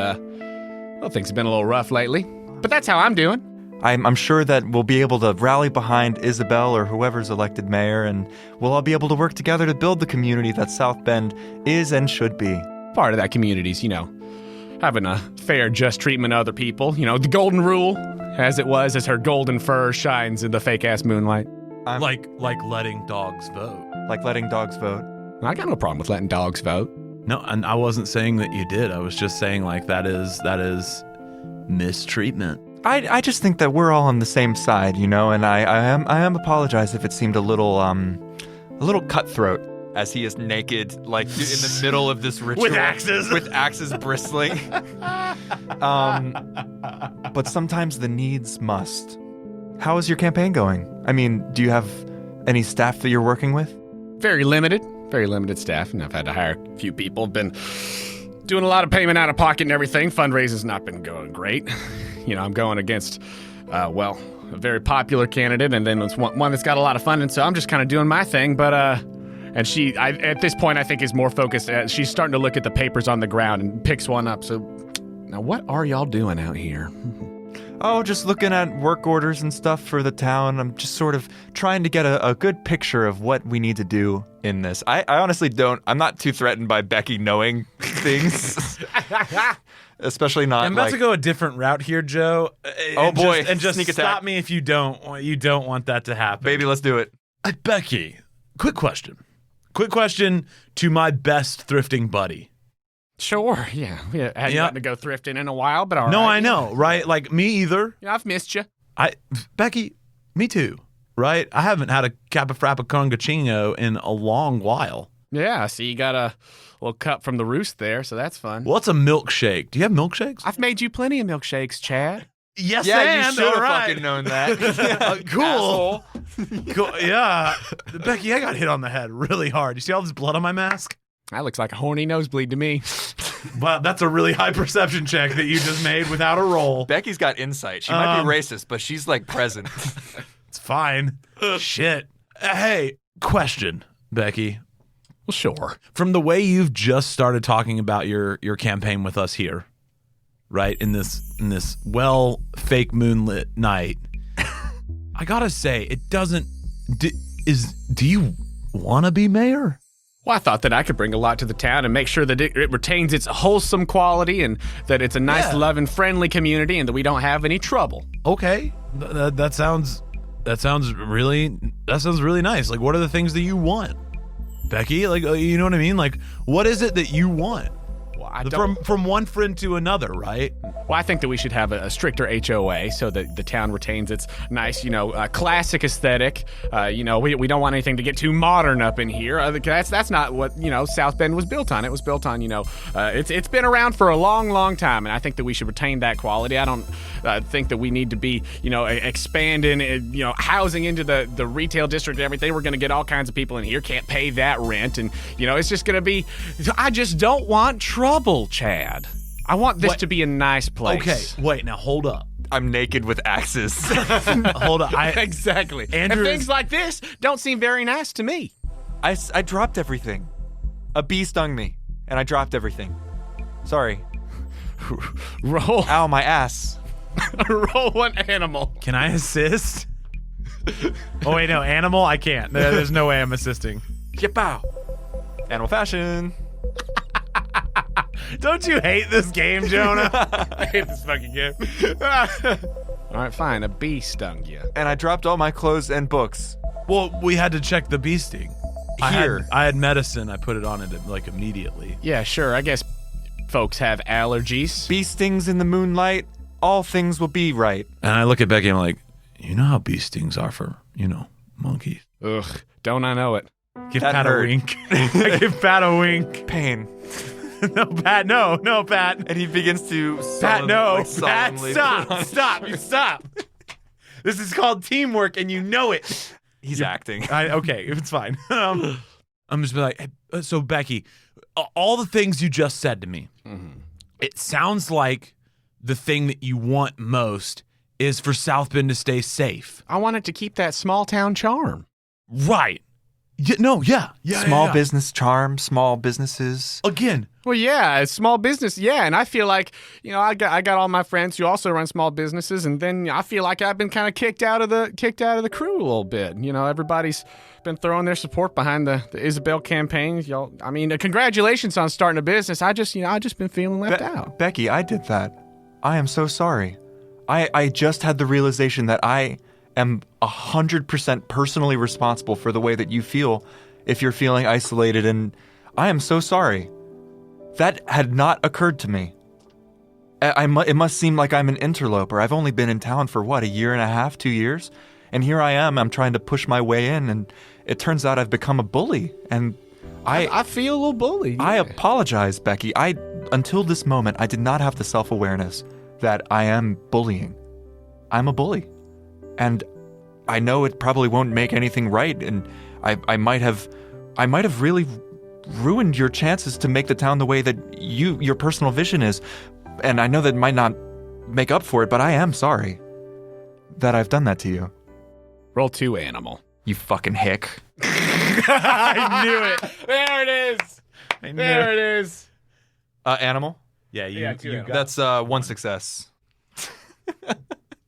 things have been a little rough lately. But that's how I'm doing. I'm sure that we'll be able to rally behind Isabel or whoever's elected mayor, and we'll all be able to work together to build the community that South Bend is and should be. Part of that community's, having a fair, just treatment of other people. The golden rule, as her golden fur shines in the fake-ass moonlight. Like letting dogs vote. Like letting dogs vote. I got no problem with letting dogs vote. No, and I wasn't saying that you did. I was just saying that is mistreatment. I just think that we're all on the same side, and I am apologize if it seemed a little cutthroat as he is naked, like in the middle of this ritual With axes bristling. But sometimes the needs must. How is your campaign going? I mean, do you have any staff that you're working with? Very limited staff, and I've had to hire a few people. Been doing a lot of payment out of pocket and everything. Fundraising's not been going great. I'm going against, a very popular candidate, and then it's one that's got a lot of funding, so I'm just kind of doing my thing, but, and at this point, I think is more focused. She's starting to look at the papers on the ground and picks one up, so now what are y'all doing out here? Oh, just looking at work orders and stuff for the town. I'm just sort of trying to get a good picture of what we need to do in this. I honestly I'm not too threatened by Becky knowing things. Especially not I'm about to go a different route here, Joe. Oh boy. Just Sneak stop attack. me if you don't want that to happen. Baby, let's do it. Becky, quick question to my best thrifting buddy. Sure, yeah. We hadn't gotten to go thrifting in a while, but all right. No, I know, right? Like, me either. Yeah, I've missed you. Becky, me too, right? I haven't had a Kappa Frappa Congochino in a long while. Yeah, I see you got a little cup from the roost there, so that's fun. What's a milkshake? Do you have milkshakes? I've made you plenty of milkshakes, Chad. Yes, Yeah, and you should have all right. fucking known that. Cool. Cool. Yeah. Becky, I got hit on the head really hard. You see all this blood on my mask? That looks like a horny nosebleed to me. Well, that's a really high perception check that you just made without a roll. Becky's got insight. She might be racist, but she's like present. It's fine. Shit. Hey, question, Becky. Well, sure. From the way you've just started talking about your campaign with us here, right, in this fake moonlit night, I gotta say, it doesn't. Do you want to be mayor? Well, I thought that I could bring a lot to the town and make sure that it retains its wholesome quality and that it's a nice, loving, friendly community and that we don't have any trouble. Okay, that sounds really nice. Like, what are the things that you want, Becky? Like, you know what I mean? Like, what is it that you want? Well, I don't. From one friend to another, right? Well, I think that we should have a stricter HOA so that the town retains its nice, classic aesthetic. We don't want anything to get too modern up in here. That's not what, South Bend was built on. It was built on, it's been around for a long, long time, and I think that we should retain that quality. I don't think that we need to be, expanding, housing into the retail district and everything. We're going to get all kinds of people in here, can't pay that rent, and, it's just going to be, I just don't want trouble, Chad. I want this to be a nice place. Okay, wait, now hold up. I'm naked with axes. Hold up. Exactly. Andrew and things like this don't seem very nice to me. I dropped everything. A bee stung me, and I dropped everything. Sorry. Roll. Ow, my ass. Roll one animal. Can I assist? Oh, wait, no, animal? I can't. There's no way I'm assisting. Yipow. Animal fashion. Don't you hate this game, Jonah? I hate this fucking game. All right, fine. A bee stung you. And I dropped all my clothes and books. Well, we had to check the bee sting. Here. I had medicine. I put it on it like immediately. Yeah, sure. I guess folks have allergies. Bee stings in the moonlight. All things will be right. And I look at Becky and I'm like, you know how bee stings are for, monkeys. Ugh, don't I know it? Give That Pat hurt. a wink. Give Pat a wink. Pain. No, Pat, no, Pat. And he begins to Pat, no. Pat, solemnly stop. put on Stop. You stop. This is called teamwork, and you know it. He's acting. Okay, it's fine. I'm just be like, hey, so Becky, all the things you just said to me, it sounds like the thing that you want most is for South Bend to stay safe. I wanted to keep that small town charm. Right. Yeah. Small business charm, small businesses. Again. Well, yeah, it's small business, yeah, and I feel like, I got all my friends who also run small businesses, and then I feel like I've been kind of kicked out of the crew a little bit. Everybody's been throwing their support behind the Isabel campaign. Congratulations on starting a business. I just been feeling left out. Becky, I did that. I am so sorry. I just had the realization that I am 100% personally responsible for the way that you feel if you're feeling isolated, and I am so sorry. That had not occurred to me. It must seem like I'm an interloper. I've only been in town for, a year and a half, 2 years? And here I am, I'm trying to push my way in, and it turns out I've become a bully, and I feel a little bullied. I apologize, Becky. Until this moment, I did not have the self-awareness that I am bullying. I'm a bully. And I know it probably won't make anything right, and I might have really ruined your chances to make the town the way that your personal vision is. And I know that might not make up for it, but I am sorry that I've done that to you. Roll 2 animal. You fucking hick. I knew it. There it is. There it is. Animal? Yeah, Yeah, two you animals. got That's one success.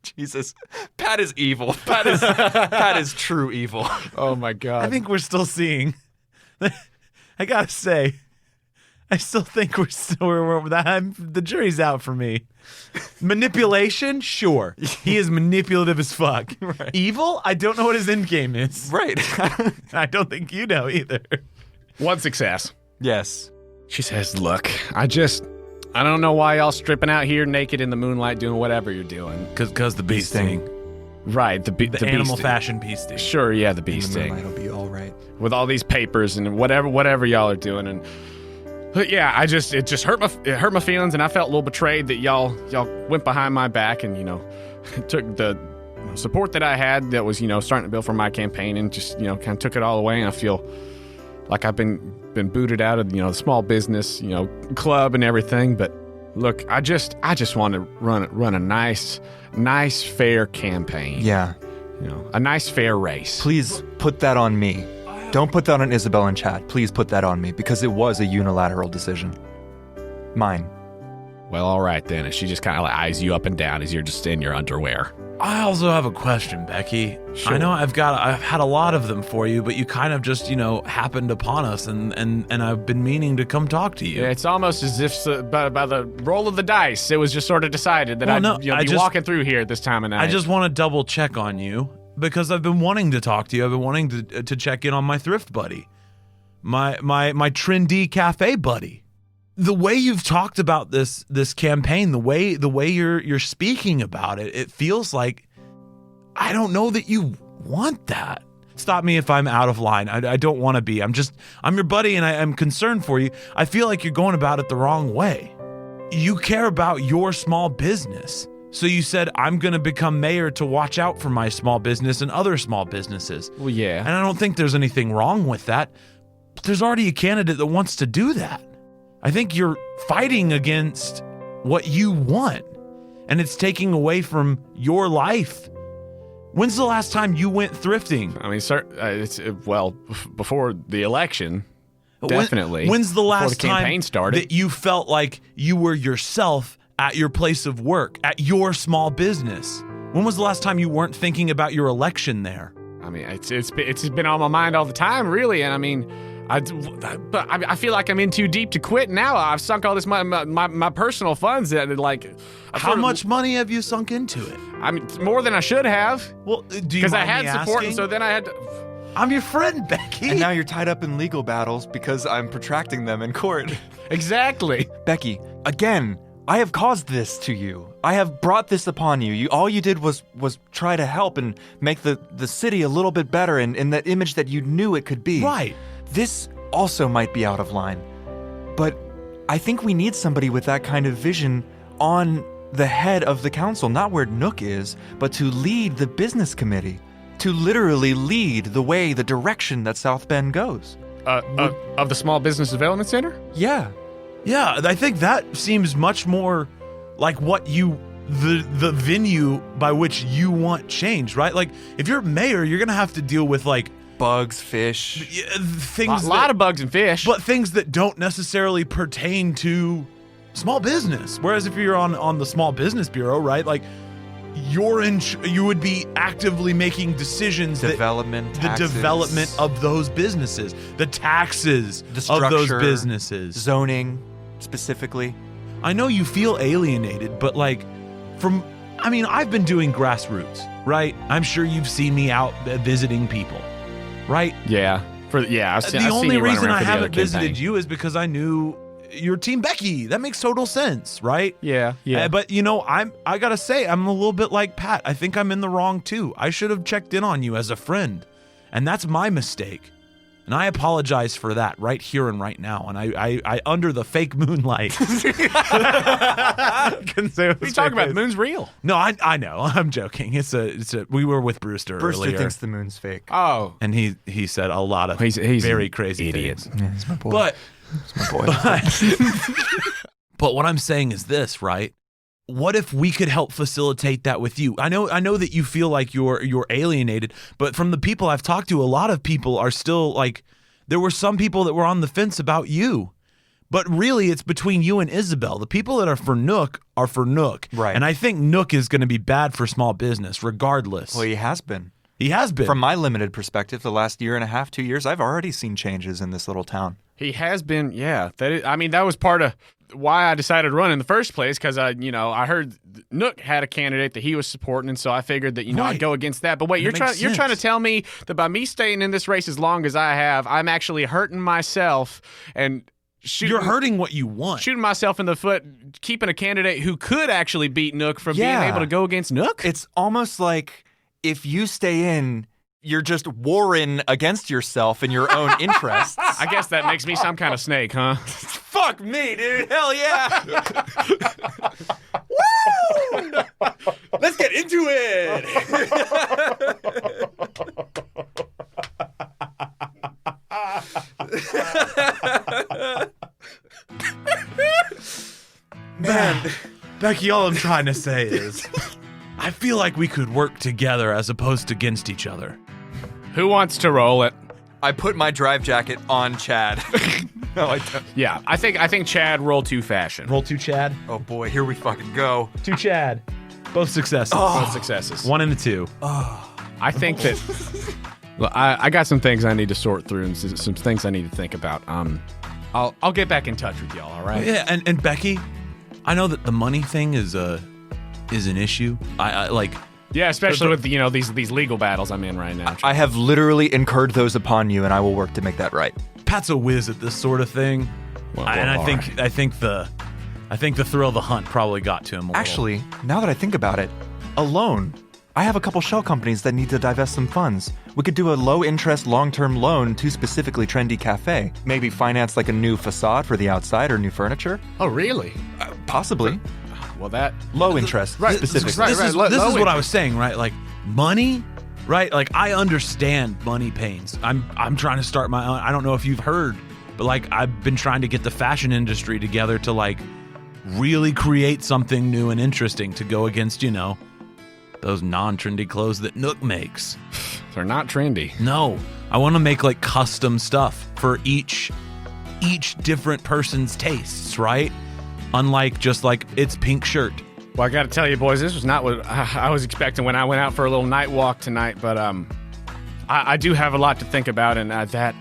Jesus. Pat is evil. Pat is true evil. Oh my god. I think we're still seeing. I gotta say, I still think the jury's out for me. Manipulation, sure. He is manipulative as fuck. Right. Evil, I don't know what his end game is. Right. I don't think you know either. 1 success. Yes. She says, "Look, I don't know why y'all stripping out here naked in the moonlight doing whatever you're doing." Because the bee sting. Right, the animal bee fashion bee sting. Sure, yeah, the bee The sting. moonlight will be all right. With all these papers and whatever y'all are doing, and But yeah, it just hurt my feelings, and I felt a little betrayed that y'all went behind my back and took the support that I had that was starting to build for my campaign and just kind of took it all away. And I feel like I've been booted out of the small business club and everything. But look, I just want to run a nice fair campaign. Yeah. A nice fair race. Please put that on me. Don't put that on Isabel and Chad. Please put that on me, because it was a unilateral decision. Mine. Well, all right then. And she just kind of eyes you up and down as you're just in your underwear. I also have a question, Becky. Sure. I know I've had a lot of them for you, but you kind of just, happened upon us, and I've been meaning to come talk to you. Yeah, it's almost as if by the roll of the dice, it was just sort of decided that I'd be walking through here this time of night. I just want to double check on you because I've been wanting to talk to you. I've been wanting to check in on my thrift buddy, my trendy cafe buddy. The way you've talked about this campaign, the way you're speaking about it, it feels like I don't know that you want that. Stop me if I'm out of line. I don't want to be. I'm your buddy, and I'm concerned for you. I feel like you're going about it the wrong way. You care about your small business. So you said, I'm going to become mayor to watch out for my small business and other small businesses. Well, yeah. And I don't think there's anything wrong with that. But there's already a candidate that wants to do that. I think you're fighting against what you want, and it's taking away from your life. When's the last time you went thrifting? I mean, sir, before the election, definitely. When's the last before the campaign time started that you felt like you were yourself at your place of work, at your small business? When was the last time you weren't thinking about your election there? I mean, it's been on my mind all the time, really, and I mean, I feel like I'm in too deep to quit now. I've sunk all this my personal funds that How much money have you sunk into it? I mean, more than I should have. Well, do you because I mind me had support, asking? and so then I had to. I'm your friend, Becky. And now you're tied up in legal battles because I'm protracting them in court. Exactly. Becky, again, I have caused this to you. I have brought this upon you. All you did was try to help and make the city a little bit better in that image that you knew it could be. Right. This also might be out of line, but I think we need somebody with that kind of vision on the head of the council, not where Nook is, but to lead the business committee, to literally lead the direction that South Bend goes. Of the Small Business Development Center? Yeah. Yeah, I think that seems much more like what the venue by which you want change, right? Like, if you're mayor, you're gonna have to deal with Bugs, fish. Things. A lot of bugs and fish. But things that don't necessarily pertain to small business. Whereas if you're on the Small Business Bureau, right? Like, you would be actively making decisions Development, the taxes, development of those businesses, the taxes the structure, of those businesses, zoning specifically. I know you feel alienated, but I've been doing grassroots, right? I'm sure you've seen me out visiting people. Right? Yeah. I've seen the only you run reason around I for the other haven't visited campaign. you is because I knew your team Becky. That makes total sense, right? Yeah. But I gotta say, I'm a little bit like Pat. I think I'm in the wrong too. I should have checked in on you as a friend, and that's my mistake. And I apologize for that right here and right now. And I under the fake moonlight. Can say What are you talking about? The moon's real. No, I know. I'm joking. It's a. We were with Brewster earlier. Thinks the moon's fake. Oh. And he said a lot of He's very an crazy idiot. things. Yeah, he's my boy. But He's my boy. but what I'm saying is this, right? What if we could help facilitate that with you? I know that you feel like you're alienated, but from the people I've talked to, a lot of people are still like, there were some people that were on the fence about you. But really, it's between you and Isabel. The people that are for Nook are for Nook. Right. And I think Nook is going to be bad for small business, regardless. Well, he has been. He has been. From my limited perspective, the last year and a half, 2 years, I've already seen changes in this little town. He has been, yeah. That was part of why I decided to run in the first place, because I heard Nook had a candidate that he was supporting, and so I figured that Right. I'd go against that. But wait, you're trying to tell me that by me staying in this race as long as I have, I'm actually hurting myself and You're hurting what you want. shooting myself in the foot, keeping a candidate who could actually beat Nook from Yeah. being able to go against Nook? It's almost like if you stay in, you're just warring against yourself and your own interests. I guess that makes me some kind of snake, huh? Fuck me, dude. Hell yeah. Woo! Let's get into it. Man, Becky, all I'm trying to say is, I feel like we could work together as opposed to against each other. Who wants to roll it? I put my drive jacket on Chad. No, I don't. Yeah, I think Chad roll 2 fashion. Roll 2 Chad. Oh boy, here we fucking go. 2 Chad. Both successes. Both successes. 1 and a 2. I think that. Well, I got some things I need to sort through and some things I need to think about. I'll get back in touch with y'all. All right. Yeah, and Becky, I know that the money thing is an issue. I like. Yeah, especially with these legal battles I'm in right now. I have literally incurred those upon you, and I will work to make that right. Pat's a whiz at this sort of thing, and I think the thrill of the hunt probably got to him a little. Actually, now that I think about it, a loan. I have a couple shell companies that need to divest some funds. We could do a low-interest, long-term loan to specifically trendy cafe. Maybe finance like a new facade for the outside or new furniture. Oh, really? Possibly. Well, that Low interest, specifically. This is what I was saying, right? Like money, right? Like I understand money pains. I'm trying to start my own. I don't know if you've heard, but like I've been trying to get the fashion industry together to like really create something new and interesting to go against, those non-trendy clothes that Nook makes. They're not trendy. No, I want to make like custom stuff for each different person's tastes, right? Unlike just like it's pink shirt. Well, I got to tell you, boys, this was not what I was expecting when I went out for a little night walk tonight. But I do have a lot to think about, and that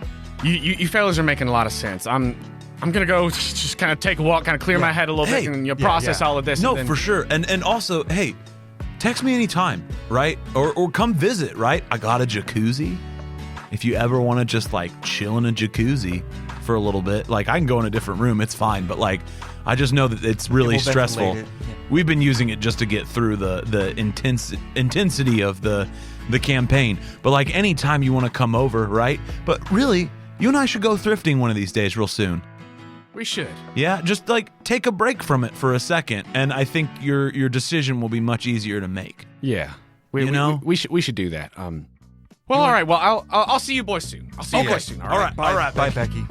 you fellas are making a lot of sense. I'm gonna go just kind of take a walk, kind of clear my head a little bit, and process all of this. No, for sure. And also, hey, text me anytime, right? Or come visit, right? I got a jacuzzi. If you ever want to just like chill in a jacuzzi for a little bit, like I can go in a different room, it's fine. But like, I just know that it's really stressful. Yeah. We've been using it just to get through the intensity of the campaign. But like anytime you want to come over, right? But really, you and I should go thrifting one of these days real soon. We should. Yeah, just like take a break from it for a second, and I think your decision will be much easier to make. Yeah, we should do that. Well, all right. Well, I'll see you boys soon. I'll see you boys soon. All right. Bye, Becky.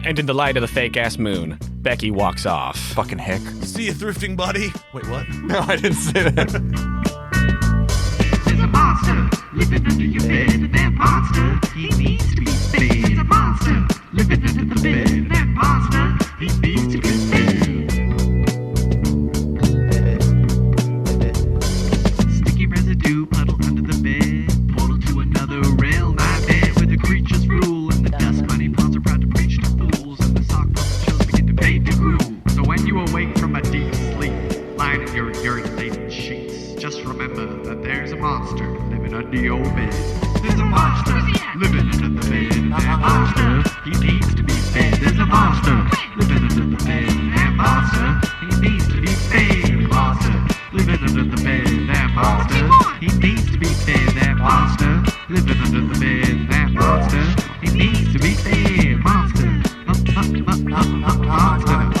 And in the light of the fake-ass moon, Becky walks off. Fucking hick. See you thrifting, buddy. Wait, what? No, I didn't say that. There's a monster living under your bed. That monster, he needs to be fed. There's a monster living under the bed. That monster, he needs to be fed. Sticky residue puddle under the bed. Portal to another realm. My bed where the creatures rule and the dust bunny pawns are proud to preach to fools and the sock puppet chills begin to pave the groove. So when you awake from a deep sleep, lying in your urinated sheets, just remember that there's a monster living under your bed. There's a monster living under the bed. That monster, he needs to be fed. There's a monster living under the bed. That monster, he needs to be fed. Monster living under the bed. That monster, he needs to be fed. That monster living under the bed. That monster, he needs to be fed. Monster, monster.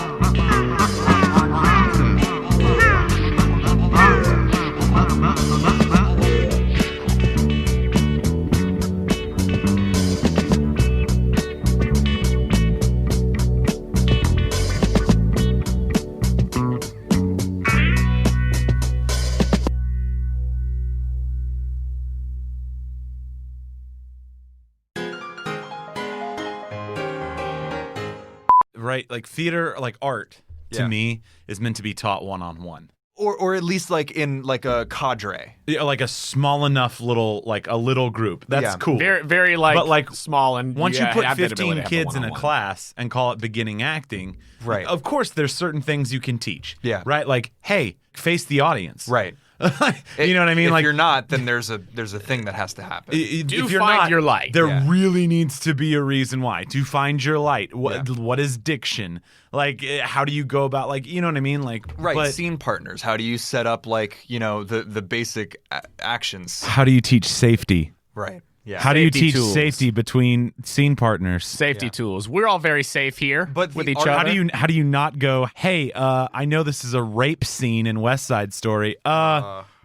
Right, like theater, like art, to me, is meant to be taught one-on-one. Or at least like in like a cadre. Yeah, like a small enough little, like a little group. That's cool. Very, very like, but like small and once you put have that 15 ability to have kids in a one-on-one. class and call it beginning acting, Right. Of course, there's certain things you can teach. Yeah. Right. Like, hey, face the audience. Right. You know what I mean? If Like you're not, then there's a thing that has to happen. Do if you're find not, your light. There Yeah. really needs to be a reason why. To find your light. What is diction? Like, how do you go about, like, you know what I mean? Like, Right, but scene partners. How do you set up like, the basic actions? how do you teach safety? Right. Yeah. How do you Safety teach tools. safety between scene partners? Safety tools. We're all very safe here But with the each art- other. How do you not go, hey, I know this is a rape scene in West Side Story.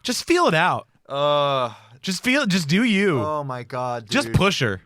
Just feel it out. Just do you. Oh my god, dude. Just push her.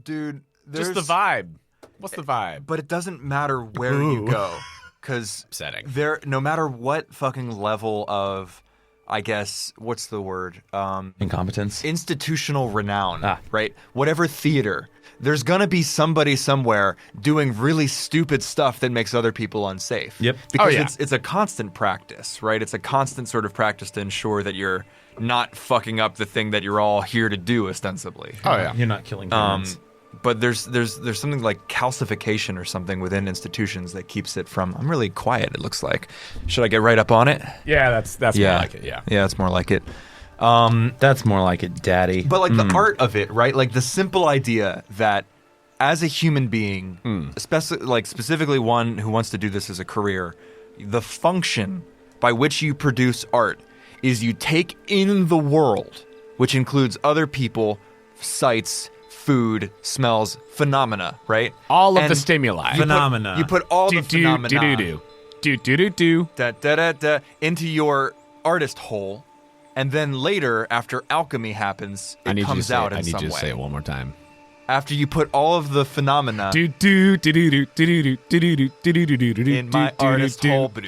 Dude, Just the vibe. What's the vibe? But it doesn't matter where you go, because Upsetting. no matter what fucking level of, I guess, what's the word? Incompetence. Institutional renown, right? Whatever theater, there's gonna be somebody somewhere doing really stupid stuff that makes other people unsafe. Yep. Because yeah. it's a constant practice, right? It's a constant sort of practice to ensure that you're not fucking up the thing that you're all here to do, ostensibly. Oh, yeah. You're not killing humans. But there's something like calcification or something within institutions that keeps it from. I'm really quiet. It looks like. Should I get right up on it? Yeah, that's more like it, yeah. Yeah, it's more like it. That's more like it, Daddy. But like the art of it, right? Like the simple idea that as a human being, specifically one who wants to do this as a career, the function by which you produce art is you take in the world, which includes other people, sights, food, smells, phenomena, right? All of And the stimuli. Phenomena. You put all the Do phenomena do. into your artist hole, and then later, after alchemy happens, it comes out in some way. one more time. After you put all of the phenomena Do do do do do do do do do do do in my artist hole, I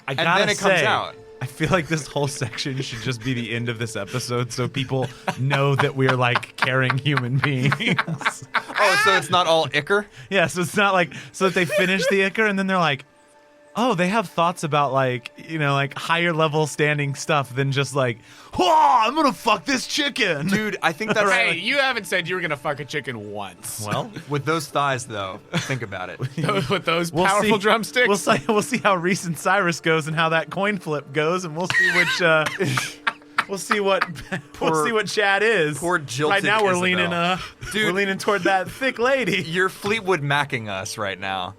and gotta then it comes say, out. I feel like this whole section should just be the end of this episode so people know that we're like caring human beings. Oh, so it's not all ichor? Yeah, so it's not like so that they finish the ichor and then they're like, oh, they have thoughts about like, like higher level standing stuff than just like, oh, I'm gonna fuck this chicken. Dude, I think that's Hey, you haven't said you were gonna fuck a chicken once. Well, with those thighs though. Think about it. With those we'll powerful see. drumsticks. We'll see how Reese and Cyrus goes and how that coin flip goes, and we'll see which. We'll see what Chad is. poor jilted Right now we're Isabel. we're leaning toward that thick lady. You're Fleetwood Macking us right now.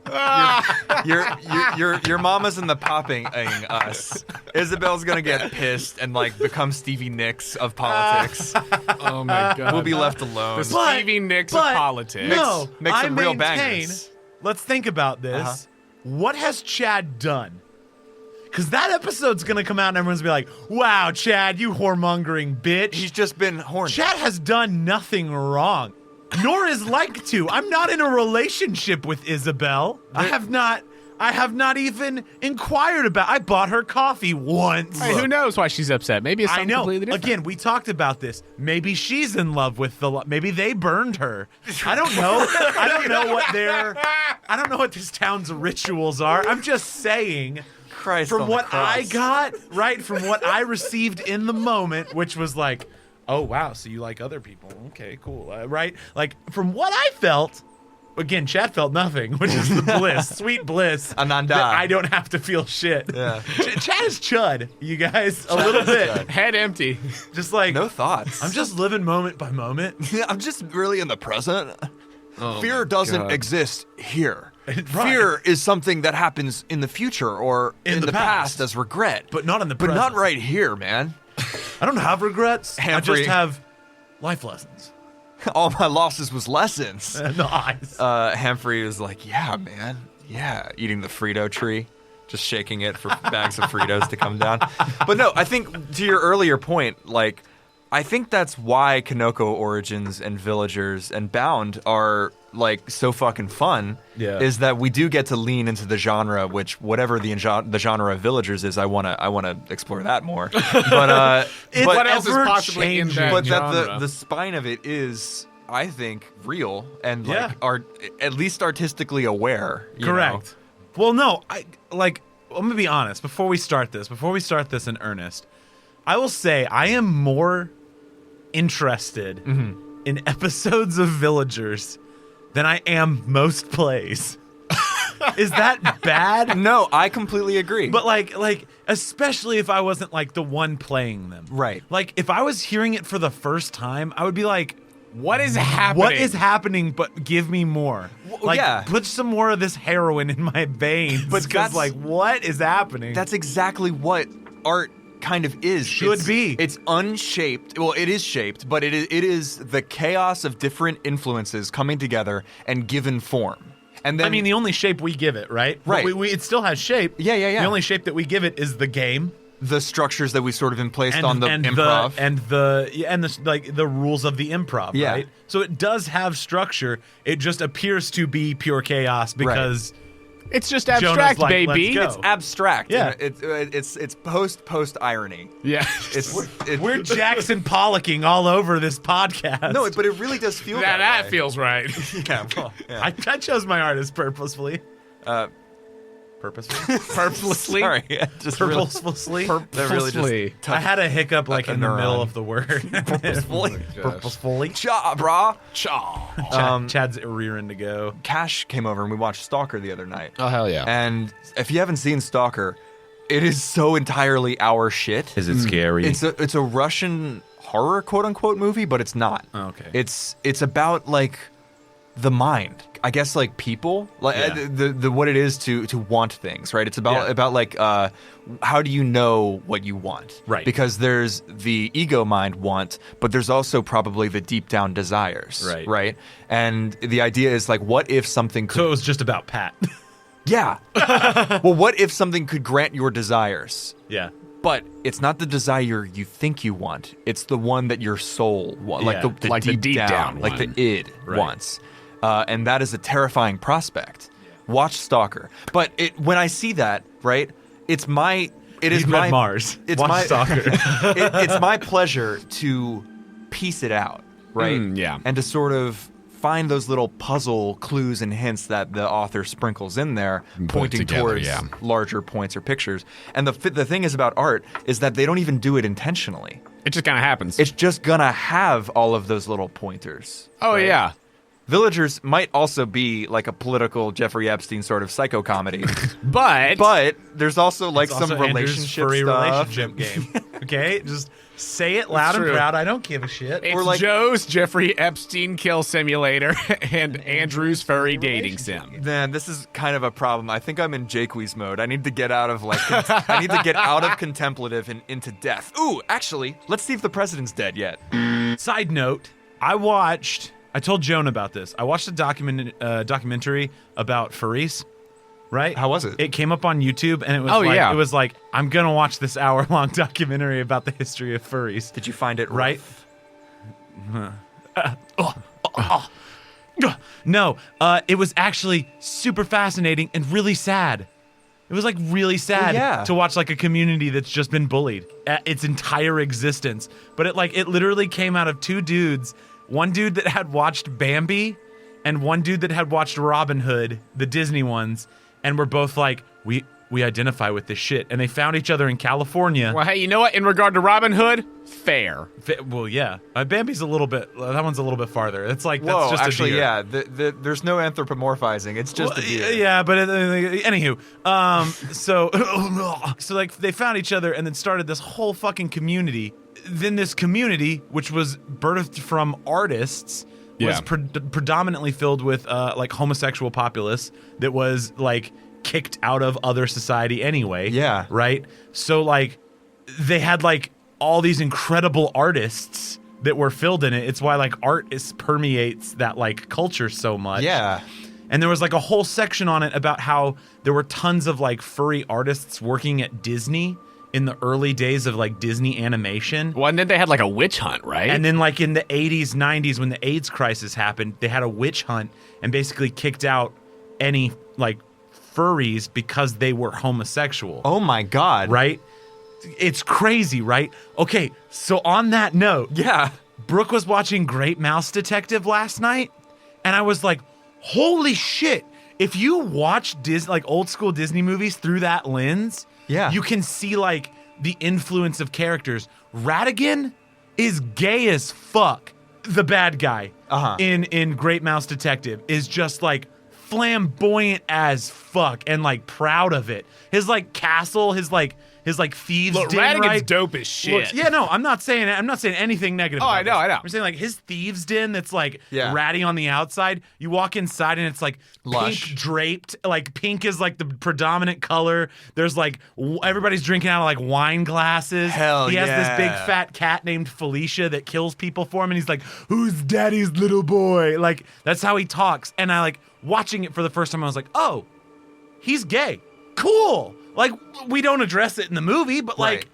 Your mama's in the popping us. Isabel's gonna get pissed and like become Stevie Nicks of politics. Oh my god. We'll be left alone. The Stevie Nicks of politics. No, Mix I some real maintain. bangers. Let's think about this. What has Chad done? Because that episode's gonna come out and everyone's gonna be like, "Wow, Chad, you whoremongering bitch." He's just been horny. Chad has done nothing wrong, nor is like to. I'm not in a relationship with Isabel. I have not even inquired about. I bought her coffee once. Hey, who knows why she's upset? Maybe it's I something know. completely different. Again, we talked about this. Maybe she's in love with maybe they burned her. I don't know. I don't know what this town's rituals are. I'm just saying. Christ on From the what I cross. got, right? From what I received in the moment, which was like, oh wow, so you like other people? Okay, cool, right? Like from what I felt. Again, Chad felt nothing, which is the bliss, sweet bliss. Ananda. That I don't have to feel shit. Yeah. Chad is chud, you guys, a little bit. Head empty. Just like, No thoughts. I'm just living moment by moment. I'm just really in the present. Oh Fear my doesn't God. exist here. Right. Fear is something that happens in the future or in the the past. past as regret. But not in the But present. not right here, man. I don't have regrets. I Humphrey. just have life lessons. All my losses was lessons. Nice. Humphrey was like, yeah, man. Yeah. Eating the Frito tree. Just shaking it for bags of Fritos to come down. But no, I think to your earlier point, like, I think that's why Kanoko Origins and Villagers and Bound are like so fucking fun. Yeah. Is that we do get to lean into the genre, which whatever the genre of Villagers is, I wanna explore that more. But What else is ever possibly in that changing. but that genre? the spine of it is, I think, real and Yeah. like are at least artistically aware. you Correct. Well, no, I'm gonna be honest. Before we start this in earnest, I will say I am more interested in episodes of Villagers than I am most plays. Is that bad? know? No, I completely agree. But like, especially if I wasn't like the one playing them. Right. Like if I was hearing it for the first time, I would be like, What is happening? what is happening? But give me more. Like, yeah. put some more of this heroin in my veins. But Because that's- like, what is happening? that's exactly what art kind of is. Should be. It's unshaped. Well, it is shaped, but it is the chaos of different influences coming together and given form. And then, I mean, the only shape we give it, right? Right. It still has shape. Yeah. The only shape that we give it is the game. The structures that we sort of emplaced And, on the and improv. the rules of the improv, Yeah. right? So it does have structure. It just appears to be pure chaos because It's just Jonah's abstract, like, baby. let's It's abstract. Yeah. It's post irony. Yeah. we're Jackson Pollocking all over this podcast. No, but it really does feel that way. feels right. Yeah, well, yeah. I chose my artist purposefully. Purposefully? Purposely. Sorry, just really, Purposefully? that really just I had a hiccup like a in the middle neuron. of the word. purposefully. Purposefully. Cha, brah. Chaw. Chad's rearing to go. Cash came over and we watched Stalker the other night. Oh, hell yeah. And if you haven't seen Stalker, it is so entirely our shit. Is it scary? It's a Russian horror quote unquote movie, but it's not. Oh, okay. It's about like the mind. I guess like people, like Yeah. the what it is to want things, right? It's about like how do you know what you want? Right. Because there's the ego mind want, but there's also probably the deep down desires. Right. Right. And the idea is like, what if something could So it was just about Pat. yeah. Well, what if something could grant your desires? Yeah. But it's not the desire you think you want. It's the one that your soul wants, Yeah. like the deep down, like one. the id Right. wants. And that is a terrifying prospect. Watch Stalker. But when I see that, right, it is You've my read Mars. It's Watch my Stalker. it's my pleasure to piece it out, right? Yeah. And to sort of find those little puzzle clues and hints that the author sprinkles in there, Put it pointing together, towards yeah. larger points or pictures. And the thing is about art is that they don't even do it intentionally. It just kind of happens. It's just gonna have all of those little pointers. Oh, right? yeah. Villagers might also be like a political Jeffrey Epstein sort of psycho comedy, But there's also like It's some also Andrew's relationship furry stuff. relationship game. Okay? Just say it loud and true. proud. I don't give a shit. it's Or like- Joe's Jeffrey Epstein kill simulator and Andrew's furry dating sim. Man, this is kind of a problem. I think I'm in Jaques mode. I need to get out of like I need to get out of contemplative and into death. Ooh, actually, let's see if the president's dead yet. Side note, I told Joan about this. I watched a documentary about furries, right? How was it? It came up on YouTube and it was like, I'm going to watch this hour-long documentary about the history of furries. Did you find it Right? rough? No, it was actually super fascinating and really sad. It was like really sad yeah. to watch like a community that's just been bullied its entire existence. But it literally came out of two dudes. One dude that had watched Bambi and one dude that had watched Robin Hood, the Disney ones, and were both like, we identify with this shit. And they found each other in California. Well, hey, you know what? In regard to Robin Hood, fair. Well, yeah. Bambi's a little bit, that one's a little bit farther. It's like, that's Whoa, just actually, a deer. yeah. There's no anthropomorphizing. It's just a deer. Yeah, but anywho, so like they found each other and then started this whole fucking community. Then this community, which was birthed from artists, was Yeah. predominantly filled with like homosexual populace that was like kicked out of other society anyway. Yeah. Right? So like they had like all these incredible artists that were filled in it. It's why like art permeates that like culture so much. Yeah. And there was like a whole section on it about how there were tons of like furry artists working at Disney in the early days of like Disney animation. Well, and then they had like a witch hunt, right? And then like in the 80s, 90s, when the AIDS crisis happened, they had a witch hunt and basically kicked out any like furries because they were homosexual. Oh my God. Right? It's crazy, right? Okay, so on that note, Yeah. Brooke was watching Great Mouse Detective last night, and I was like, holy shit. If you watch like old school Disney movies through that lens, Yeah. you can see like the influence of characters. Ratigan is gay as fuck. The bad guy in Great Mouse Detective is just like flamboyant as fuck and like proud of it. His like castle, his his like thieves Look, den, Radigan's right? dope as shit. Looks- yeah, no, I'm not saying anything negative. Oh, about I know, this. I know. I'm saying like his thieves den that's like Yeah. ratty on the outside. You walk inside and it's like Lush. pink draped. Like pink is like the predominant color. There's like everybody's drinking out of like wine glasses. Hell he has this big yeah. fat cat named Felicia that kills people for him, and he's like, "Who's daddy's little boy?" Like that's how he talks. And I like watching it for the first time. I was like, "Oh, he's gay. Cool." Like we don't address it in the movie, but like. Right.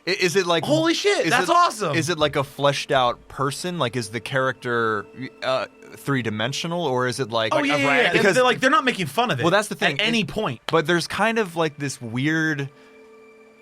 Is it like Holy shit, is that's it- awesome. Is it like a fleshed out person? Like, is the character 3-dimensional, or is it like? Oh yeah, yeah, yeah. Because they're not making fun of it. Well, that's the thing. At any point. But there's kind of like this weird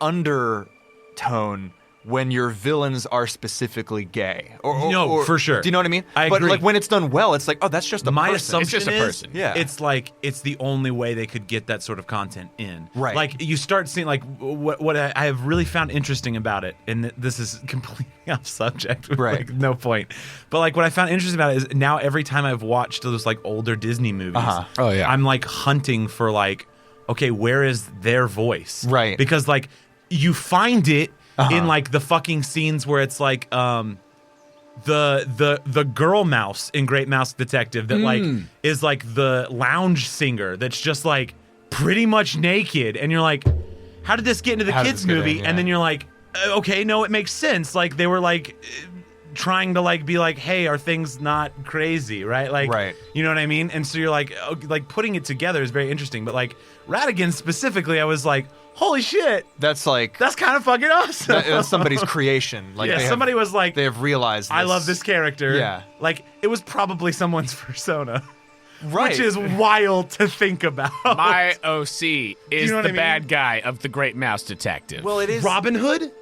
undertone when your villains are specifically gay. No, for sure. Do you know what I mean? I but agree. like when it's done well, it's like, oh, that's just a My person. assumption It's just a is, person. Yeah. it's like it's the only way they could get that sort of content in. Right. Like you start seeing like what I have really found interesting about it, and this is completely off subject, with, Right. like no point. But like what I found interesting about it is now every time I've watched those like older Disney movies, Oh, yeah. I'm like hunting for like, okay, where is their voice? Right. Because like you find it in like the fucking scenes where it's like the girl mouse in Great Mouse Detective that like is like the lounge singer that's just like pretty much naked, and you're like, how did this get into the How did kids this get movie? in, yeah. And then you're like, okay, no, it makes sense. Like they were like trying to like be like, hey, are things not crazy, right? Like, Right. you know what I mean? And so you're like putting it together is very interesting. But like Radigan specifically, I was like, holy shit, That's like that's kind of fucking awesome. that's somebody's creation. Like yeah, they somebody have, was like, they have realized. I love this character. Yeah. Like, it was probably someone's persona. Right. Which is wild to think about. My OC is know what the I mean? bad guy of the Great Mouse Detective. Well, it is Robin Hood?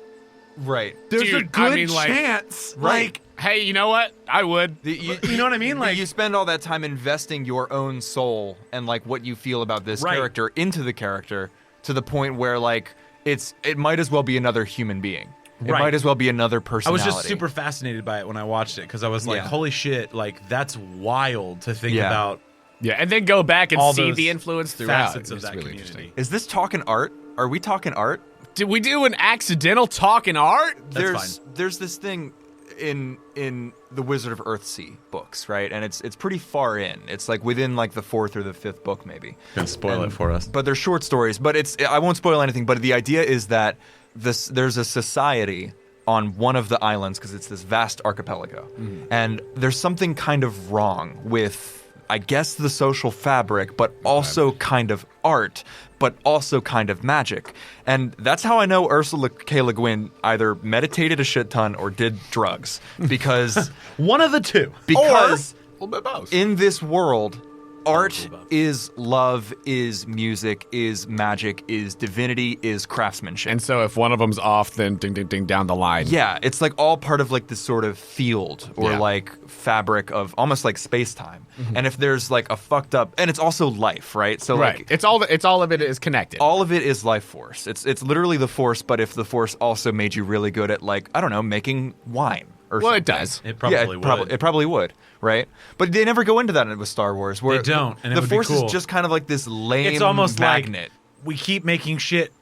right. There's a Dude, I good mean, like- chance. Right. Like, hey, you know what? I would. You know what I mean? Like- you spend all that time investing your own soul and like what you feel about this Right. character into the character to the point where like it might as well be another human being. It Right. might as well be another I personality. was just super fascinated by it when I watched it because I was like, Yeah. holy shit, like, that's wild to think Yeah. about Yeah, and then go back and all see those the influence throughout. facets of It's that really community. interesting. Is this talking art? Are we talking art? Did we do an accidental talking art? There's this thing in the Wizard of Earthsea books, right? And it's pretty far in. It's like within like the 4th or the 5th book maybe. Don't spoil And- it for us. But they're short stories. But I won't spoil anything. But the idea is that there's a society on one of the islands because it's this vast archipelago, and there's something kind of wrong with, I guess, the social fabric, but also kind of art, but also kind of magic. And that's how I know Ursula K. Le Guin either meditated a shit ton or did drugs, because One of the two. because A little bit both. in this world, art is love, is music, is magic, is divinity, is craftsmanship. And so if one of them's off, then ding, ding, ding down the line. yeah, it's like all part of like this sort of field or Yeah. like fabric of almost like space-time. And if there's like a fucked up, and it's also life, right? So Right. like It's all of it is connected. all of it is life force. It's literally the force, but if the force also made you really good at like, I don't know, making wine or well, something. it does. It probably would. It probably would, right? But they never go into that with Star Wars. Where They don't, and it the would be force cool. is just kind of like this lame It's almost magnet. like we keep making shit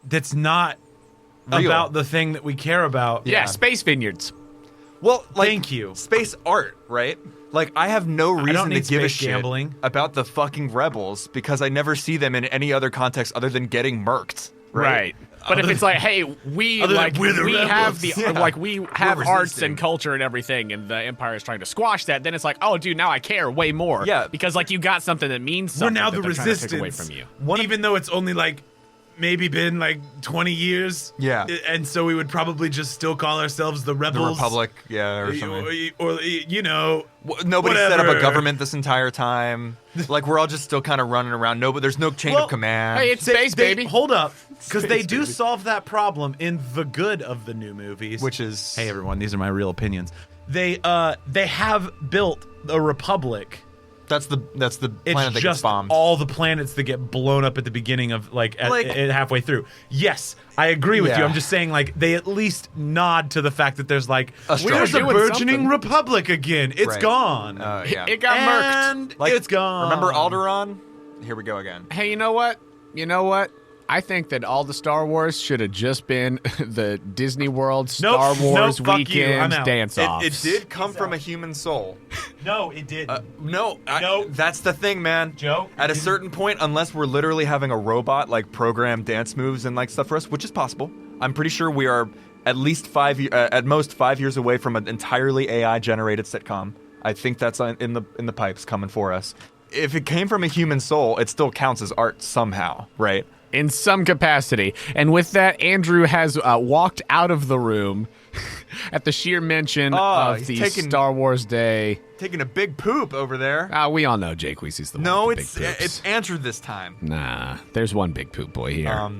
that's not Real. about the thing that we care about. Yeah, space vineyards. Well, like Thank you. space art, right? Like I have no reason to need give a space shit gambling. about the fucking rebels because I never see them in any other context other than getting murked. Right. But if it's like, hey, we other than like we're the we have rebels. the Yeah. like we have We're arts resisting. and culture and everything, and the Empire is trying to squash that, then it's like, oh, dude, now I care way more. Yeah. Because like you got something that means We're something. now that the they're trying to take resistance. away from you. Even though it's only like maybe been like 20 years. Yeah. And so we would probably just still call ourselves the The rebels. Republic, yeah, or something. Or you know, Nobody set up a whatever. government this entire time. Like we're all just still kind of running around. No, but there's no chain Well, of command. Hey, it's space, baby. Hold up, because they Space do baby. solve that problem in the good of the new movies. which is Hey everyone, these are my real opinions. They have built a republic. that's the It's planet that gets just bombed. all the planets that get blown up at the beginning of halfway through. Yes, I agree with you. Yeah. I'm just saying like they at least nod to the fact that there's like struggle. where's the Doing burgeoning something. republic again? It's Right. gone. Yeah. It got murked. and Like, it's gone. Remember Alderaan? Here we go again. Hey, you know what? You know what? I think that all the Star Wars should have just been the Disney World Star Nope, Wars fuck you, I'm weekend out. dance-offs. It did come from a human soul. No, it didn't. No, No. that's the thing, man. Joe, At a you- certain point, unless we're literally having a robot like program dance moves and like stuff for us, which is possible, I'm pretty sure we are at least at most 5 years away from an entirely AI-generated sitcom. I think that's in the pipes coming for us. If it came from a human soul, it still counts as art somehow, right? In some capacity. And with that, Andrew has walked out of the room at the sheer mention of he's the taking- Star Wars Day. Taking a big poop over there. We all know Jake Weezy's the one No, with the it's big poops. it's Andrew this time. Nah, there's one big poop boy here.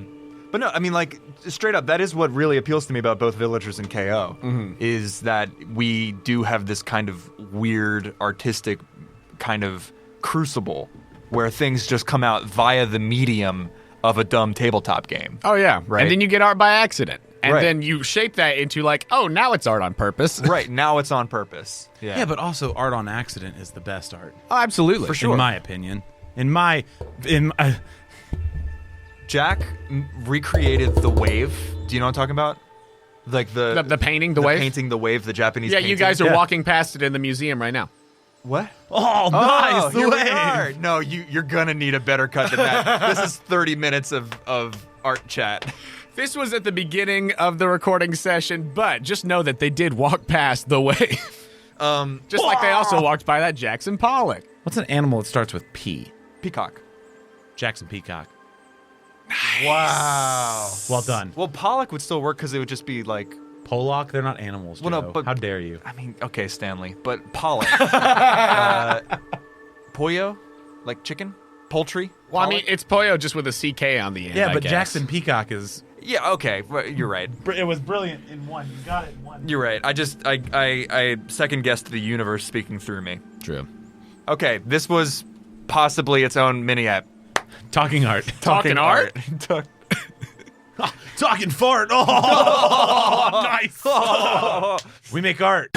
But no, I mean, like, straight up, that is what really appeals to me about both Villagers and KO, is that we do have this kind of weird, artistic kind of crucible where things just come out via the medium of a dumb tabletop game. Oh, yeah. Right. And then you get art by accident. And Right. then you shape that into like, oh, now it's art on purpose. Right, now it's on purpose. Yeah. Yeah, but also art on accident is the best art. Oh, absolutely. For sure. In my opinion. Jack recreated the wave. Do you know what I'm talking about? Like The painting, the wave? painting the wave, the Japanese Yeah, painting. you guys are Yeah. walking past it in the museum right now. What? Oh, nice. Oh, The here we wave. are. No, you're gonna need a better cut than that. This is 30 minutes of art chat. This was at the beginning of the recording session, but just know that they did walk past the wave. Just like they also walked by that Jackson Pollock. What's an animal that starts with P? Peacock. Jackson Peacock. Wow. Well done. Well, Pollock would still work because it would just be like, Pollock, they're not animals, Joe. Well, no, but- How dare you? I mean, okay, Stanley, but Pollock. Pollo? Like chicken? Poultry? Well, I mean, Pollock? it's Pollo just with a CK on the end. Yeah, I but guess. Jackson Peacock is... Yeah, okay, well, you're right. It was brilliant in one. You got it in one. You're right. I second guessed the universe speaking through me. True. Okay, this was possibly its own mini app. Talking art. Talking art? Talking fart. Oh, nice. We make art.